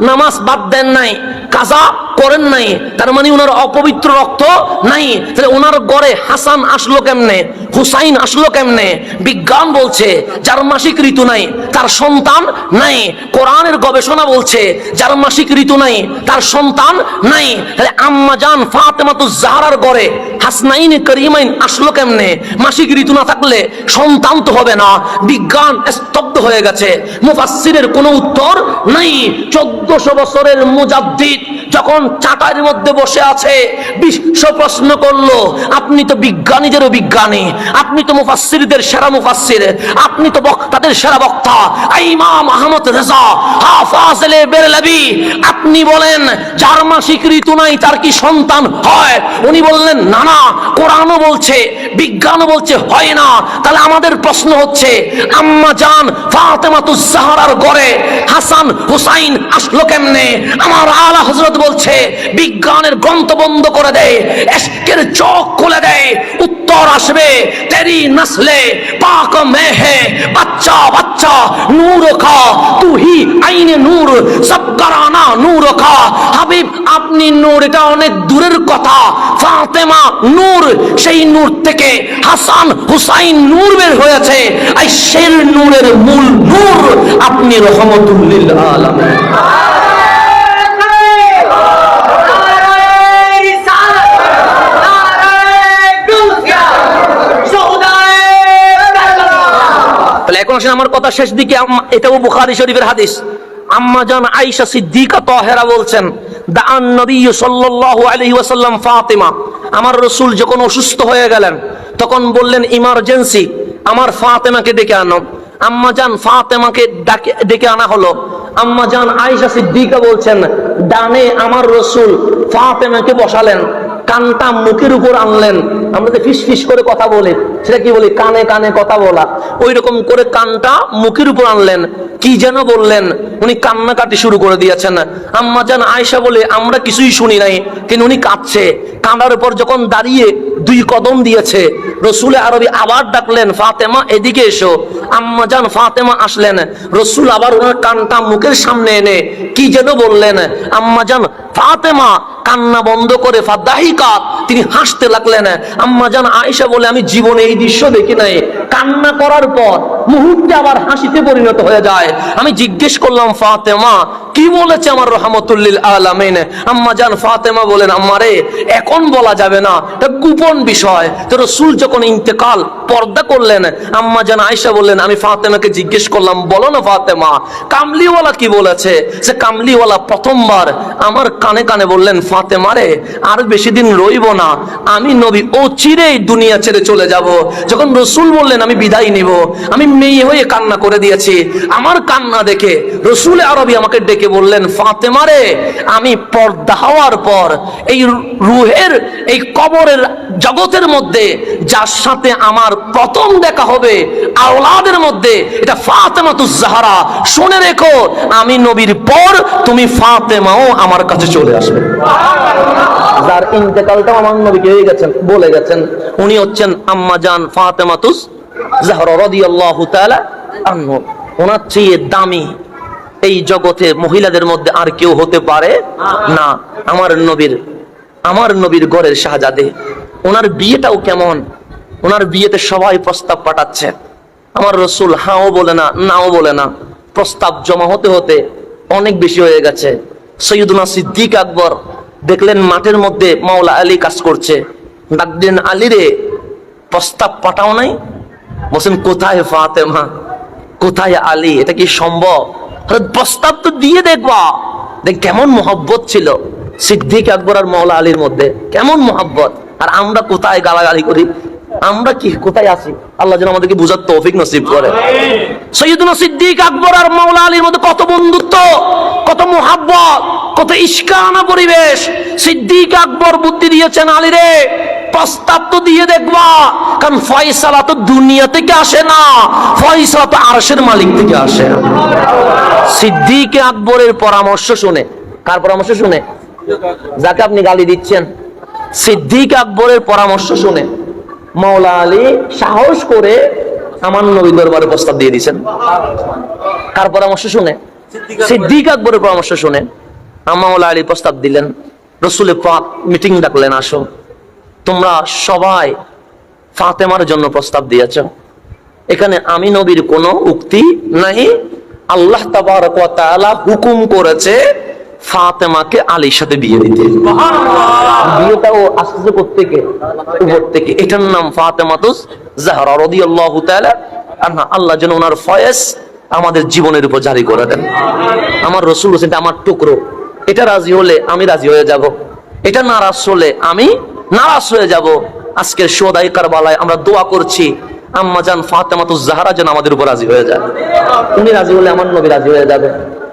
নামাজ বাদ দেন নাই, কাজা করেন নাই, তার মানে ওনার অপবিত্র রক্ত নাই। তাহলে ওনার ঘরে হাসান আসলো কেমনে, হুসাইন আসলো কেমনে? বিজ্ঞান বলছে যার মাসিক ঋতু নাই তার সন্তান নাই। কোরআনের গবেষণা বলছে যার মাসিক ঋতু নাই তার সন্তান নাই। তাহলে আম্মা জান ফাতেমাতুজ জাহরার ঘরে হাসনাইন করিমাইন আসলো কেমনে? মাসিক ঋতু না থাকলে সন্তান তো হবে না। বিজ্ঞান স্তব্ধ হয়ে গেছে, মুফাসসিরের কোনো উত্তর নাই। 1400 বছরের মুজাদ্দিদ যখন চাটাইয়ের মধ্যে বসে আছে, বিশ্ব প্রশ্ন করলো, আপনি তো বিজ্ঞানীদেরও বিজ্ঞানী, আপনি তো মুফাসসিরদের সেরা মুফাসসির, আপনি তো বক্তাদের সেরা বক্তা, ইমাম আহমদ রেজা হাফেজে বেরলভী, আপনি বলেন যার মাসিক ঋতু নাই তার কি সন্তান হয়? উনি বললেন না না, কোরআনও বলছে, বিজ্ঞানও বলছে হয় না। তাহলে আমাদের প্রশ্ন হচ্ছে, আম্মা জান ফাতেমাতুজ জাহরার ঘরে হাসান হুসাইন আসলো কেমনে? আমার আলা হযরত বলছে বিজ্ঞানের গ্রন্থ বন্ধ করে দেয়, ইশকের চোখ খুলে দেয়, উত্তর আসবে তেরি নসলে পাক মে হে বাচ্চা বাচ্চা নূর খা তু হি আইনে নূর সব কারানা নূর খা। হাবিব আপনি নূর, এটা অনেক দূরের কথা। ফাতেমা নূর, সেই নূর থেকে হাসান হুসাইন নূর বের হয়েছে, আর সেই নূরের মূল নূর আপনি রহমতুল লিল আলামিন। এখন আসেন আমার কথা শেষ দিকে, এটাও বুখারী শরীফের হাদিস। আম্মা জান আয়েশা সিদ্দিকা তাহেরা বলছেন, দাআন নবী সাল্লাল্লাহু আলাইহি ওয়াসাল্লাম ফাতিমা, আমার রাসূল যখন অসুস্থ হয়ে গেলেন তখন বললেন ইমার্জেন্সি, আমার ফাতেমাকে ডেকে আনো। আম্মা জান ফাতেমাকে ডেকে আনা হলো। আম্মা জান আয়েশা সিদ্দিকা বলছেন, ডানে আমার রাসূল ফাতেমাকে বসালেন, কানটা মুখের উপর আনলেন। আমরা যে ফিস ফিস করে কথা বলি, সেটা কি বলি? কানে কানে কথা বলা। ওই রকম করে কানটা মুখের উপর আনলেন, কি যেন বললেন, উনি কান্নাকাটি শুরু করে দিয়েছেন। আম্মা জান আয়েশা বলে আমরা কিছুই শুনি নাই, কিন্তু উনি কাঁদছে। কাঁদার উপর যখন দাঁড়িয়ে 2 কদম দিয়েছে, রসুল আরবি আবার ডাকলেন, ফাতেমা এদিকে এসো। আম্মা জান ফাতেমা আসলেন, রসুল আবার ওনার কানটা মুখের সামনে এনে কি যেন বললেন। আম্মা জান ফাতেমা কান্না বন্ধ করে ফাদাহিকাত, তিনি হাসতে লাগলেন। আম্মা জান আয়েশা বলে আমি জীবনে এই দৃশ্য দেখি নাই, কান্না করার পর মুহূর্তে আবার হাসিতে পরিণত হয়ে যায়। আমি জিজ্ঞেস করলাম, ফাতেমা কি বলেছে আমার রহমতুল লিল আলামিন? আম্মা জান ফাতেমা বলেন, আম্মারে এখন বলা যাবে না, এটা গোপন বিষয়। তো রাসূল যখন ইন্তেকাল পর্দা করলেন, আম্মা জান আয়েশা বললেন, আমি ফাতেমাকে জিজ্ঞেস করলাম, বলো না ফাতেমা কামলিওয়ালা কি বলেছে? সে কামলিওয়ালা প্রথমবার আমার কানে কানে বললেন, ফাতেমা রে আর বেশি দিন রইব না, আমি নবী ও চিরেই দুনিয়া ছেড়ে চলে যাব। যখন রাসূল বললেন আমি বিদায় নিব, আমি মেয়ে হয়ে কান্না করে দিয়েছি। আমার কান্না দেখে রাসূল আরবি আমাকে ডেকে বললেন, ফাতেমা রে আমি পর্দা হওয়ার পর এই রূহের এই কবরের জগতের মধ্যে যার সাথে আমার প্রথম দেখা হবে আওলাদের মধ্যে, এটা ফাতেমাতুজ জাহরা। শুনে রেখো, আমি নবীর পর তুমি ফাতেমাও আমার কাছে চলে আসবে। যার ইন্তেকালটাও আমার নবীকে হয়ে গেছেন, বলে গেছেন, উনি হচ্ছেন আম্মা জান ফাতেমাতুজ জাহরা রাদিয়াল্লাহু তাআলা আনহা। ওনার চেয়ে দামি এই জগতে মহিলাদের মধ্যে আর কেউ হতে পারে না। আমার নবীর ঘরের শাহজাদে। ওনার বিয়েটাও কেমন, ওনার বিয়েতে সবাই প্রস্তাব পাঠাচ্ছে, আমার রাসূল হাও বলে না নাও বলে না। প্রস্তাব জমা হতে হতে অনেক বেশি হয়ে গেছে। সৈয়দুনা সিদ্দিক আকবর দেখলেন মাঠের মধ্যে মাওলা আলী কাজ করছে, ডাক দিলেন, আলী রে প্রস্তাব পাঠাও নাই? বলছেন, কোথায় ফাতেমা, কোথায় আলী? এটা কি সম্ভব? প্রস্তাব তো দিয়ে দেখবা। দেখ কেমন মহব্বত ছিল সিদ্দিক আকবর আর মাওলা আলীর মধ্যে, কেমন মহব্বত। আর আমরা কোথায় গালাগালি করি, আমরা কি কোথায় আছি? আল্লাহ যেন আমাদেরকে বুঝার তৌফিক নসিব করে। সৈয়দুনা সিদ্দিক আকবর আর মাওলা আলীর মধ্যে কত বন্ধুত্ব, কত মহব্বত, কত ইশকানা পরিবেশ। সিদ্দিক আকবর বুদ্ধি দিয়েছেন, আলী রে প্রস্তাব তো দিয়ে দেখবা, কারণ ফয়সালা তো দুনিয়া থেকে আসে না, ফয়সালা তো আরশের মালিক থেকে আসে। সিদ্দিক আকবরের পরামর্শ শুনে, কার পরামর্শ শুনে? যাকে আপনি গালি দিচ্ছেন, সিদ্দিক আকবরের পরামর্শ শুনে মাওলা আলী সাহস করে আমার নবী দরবারে প্রস্তাব দিয়ে দিয়েছেন। কার পরামর্শ শুনে? সিদ্দিক আকবরের পরামর্শ শুনে মাওলা আলী প্রস্তাব দিলেন। রসুল পাক মিটিং ডাকলেন, আসো তোমরা সবাই ফাতেমার জন্য প্রস্তাব দিয়েছ, এখানে আমি নবীর কোনো উক্তি নাই, আল্লাহ তাবারক ওয়া তাআলা হুকুম করেছে ফাতেমাকে আলীর সাথে বিয়ে দিতে। বিয়েটাও আসছে কোত্থেকে? উপর থেকে। এটার নাম ফাতেমাতুজ জাহরা রাদিয়াল্লাহু তাআলা আনহা। আল্লাহ যেন ওনার ফয়েজ আমাদের জীবনের উপর জারি করে দেন। আমার রাসূল হোসেন আমার টুকরো, এটা রাজি হলে আমি রাজি হয়ে যাব, এটা নারাজ হলে আমি নারাজ হয়ে যাব। আজকের শোদাই কারবালায় আমরা দোয়া করছি আম্মা জান ফাতেমাতুজ জাহরা যেন আমাদের উপর রাজি হয়ে যায়। উনি রাজি হলে আমার নবী রাজি হয়ে যাবে,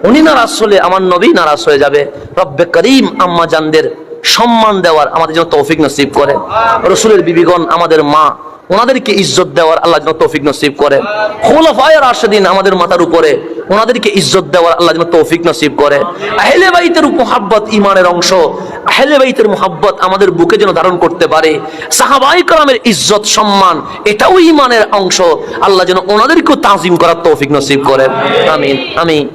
উনি নারাজ হলে আমার নবী নারাজ হয়ে যাবে। রব্বে করিম আম্মা জানদের সম্মান দেওয়ার আমাদের জন্য তৌফিক নসিব করে। রাসূলের বিবিগণ আমাদের মা, ওনাদেরকে ইজ্জত দেওয়ার আল্লাহ যেন তৌফিক নসিব করে। খুলাফায়ে রাশিদিন আমাদের মাথার উপরে, ওনাদেরকে ইজ্জত দেওয়ার আল্লাহ যেন তৌফিক নসিব করে। আহলে বাইতের মুহাব্বত ঈমানের অংশ, আহলে বাইতের মুহাব্বত আমাদের বুকে যেন ধারণ করতে পারে। সাহাবায়ে কেরামের ইজ্জত সম্মান এটাও ঈমানের অংশ, আল্লাহ যেন ওনাদেরকেও তাজিম করার তৌফিক নসিব করে। আমিন আমিন।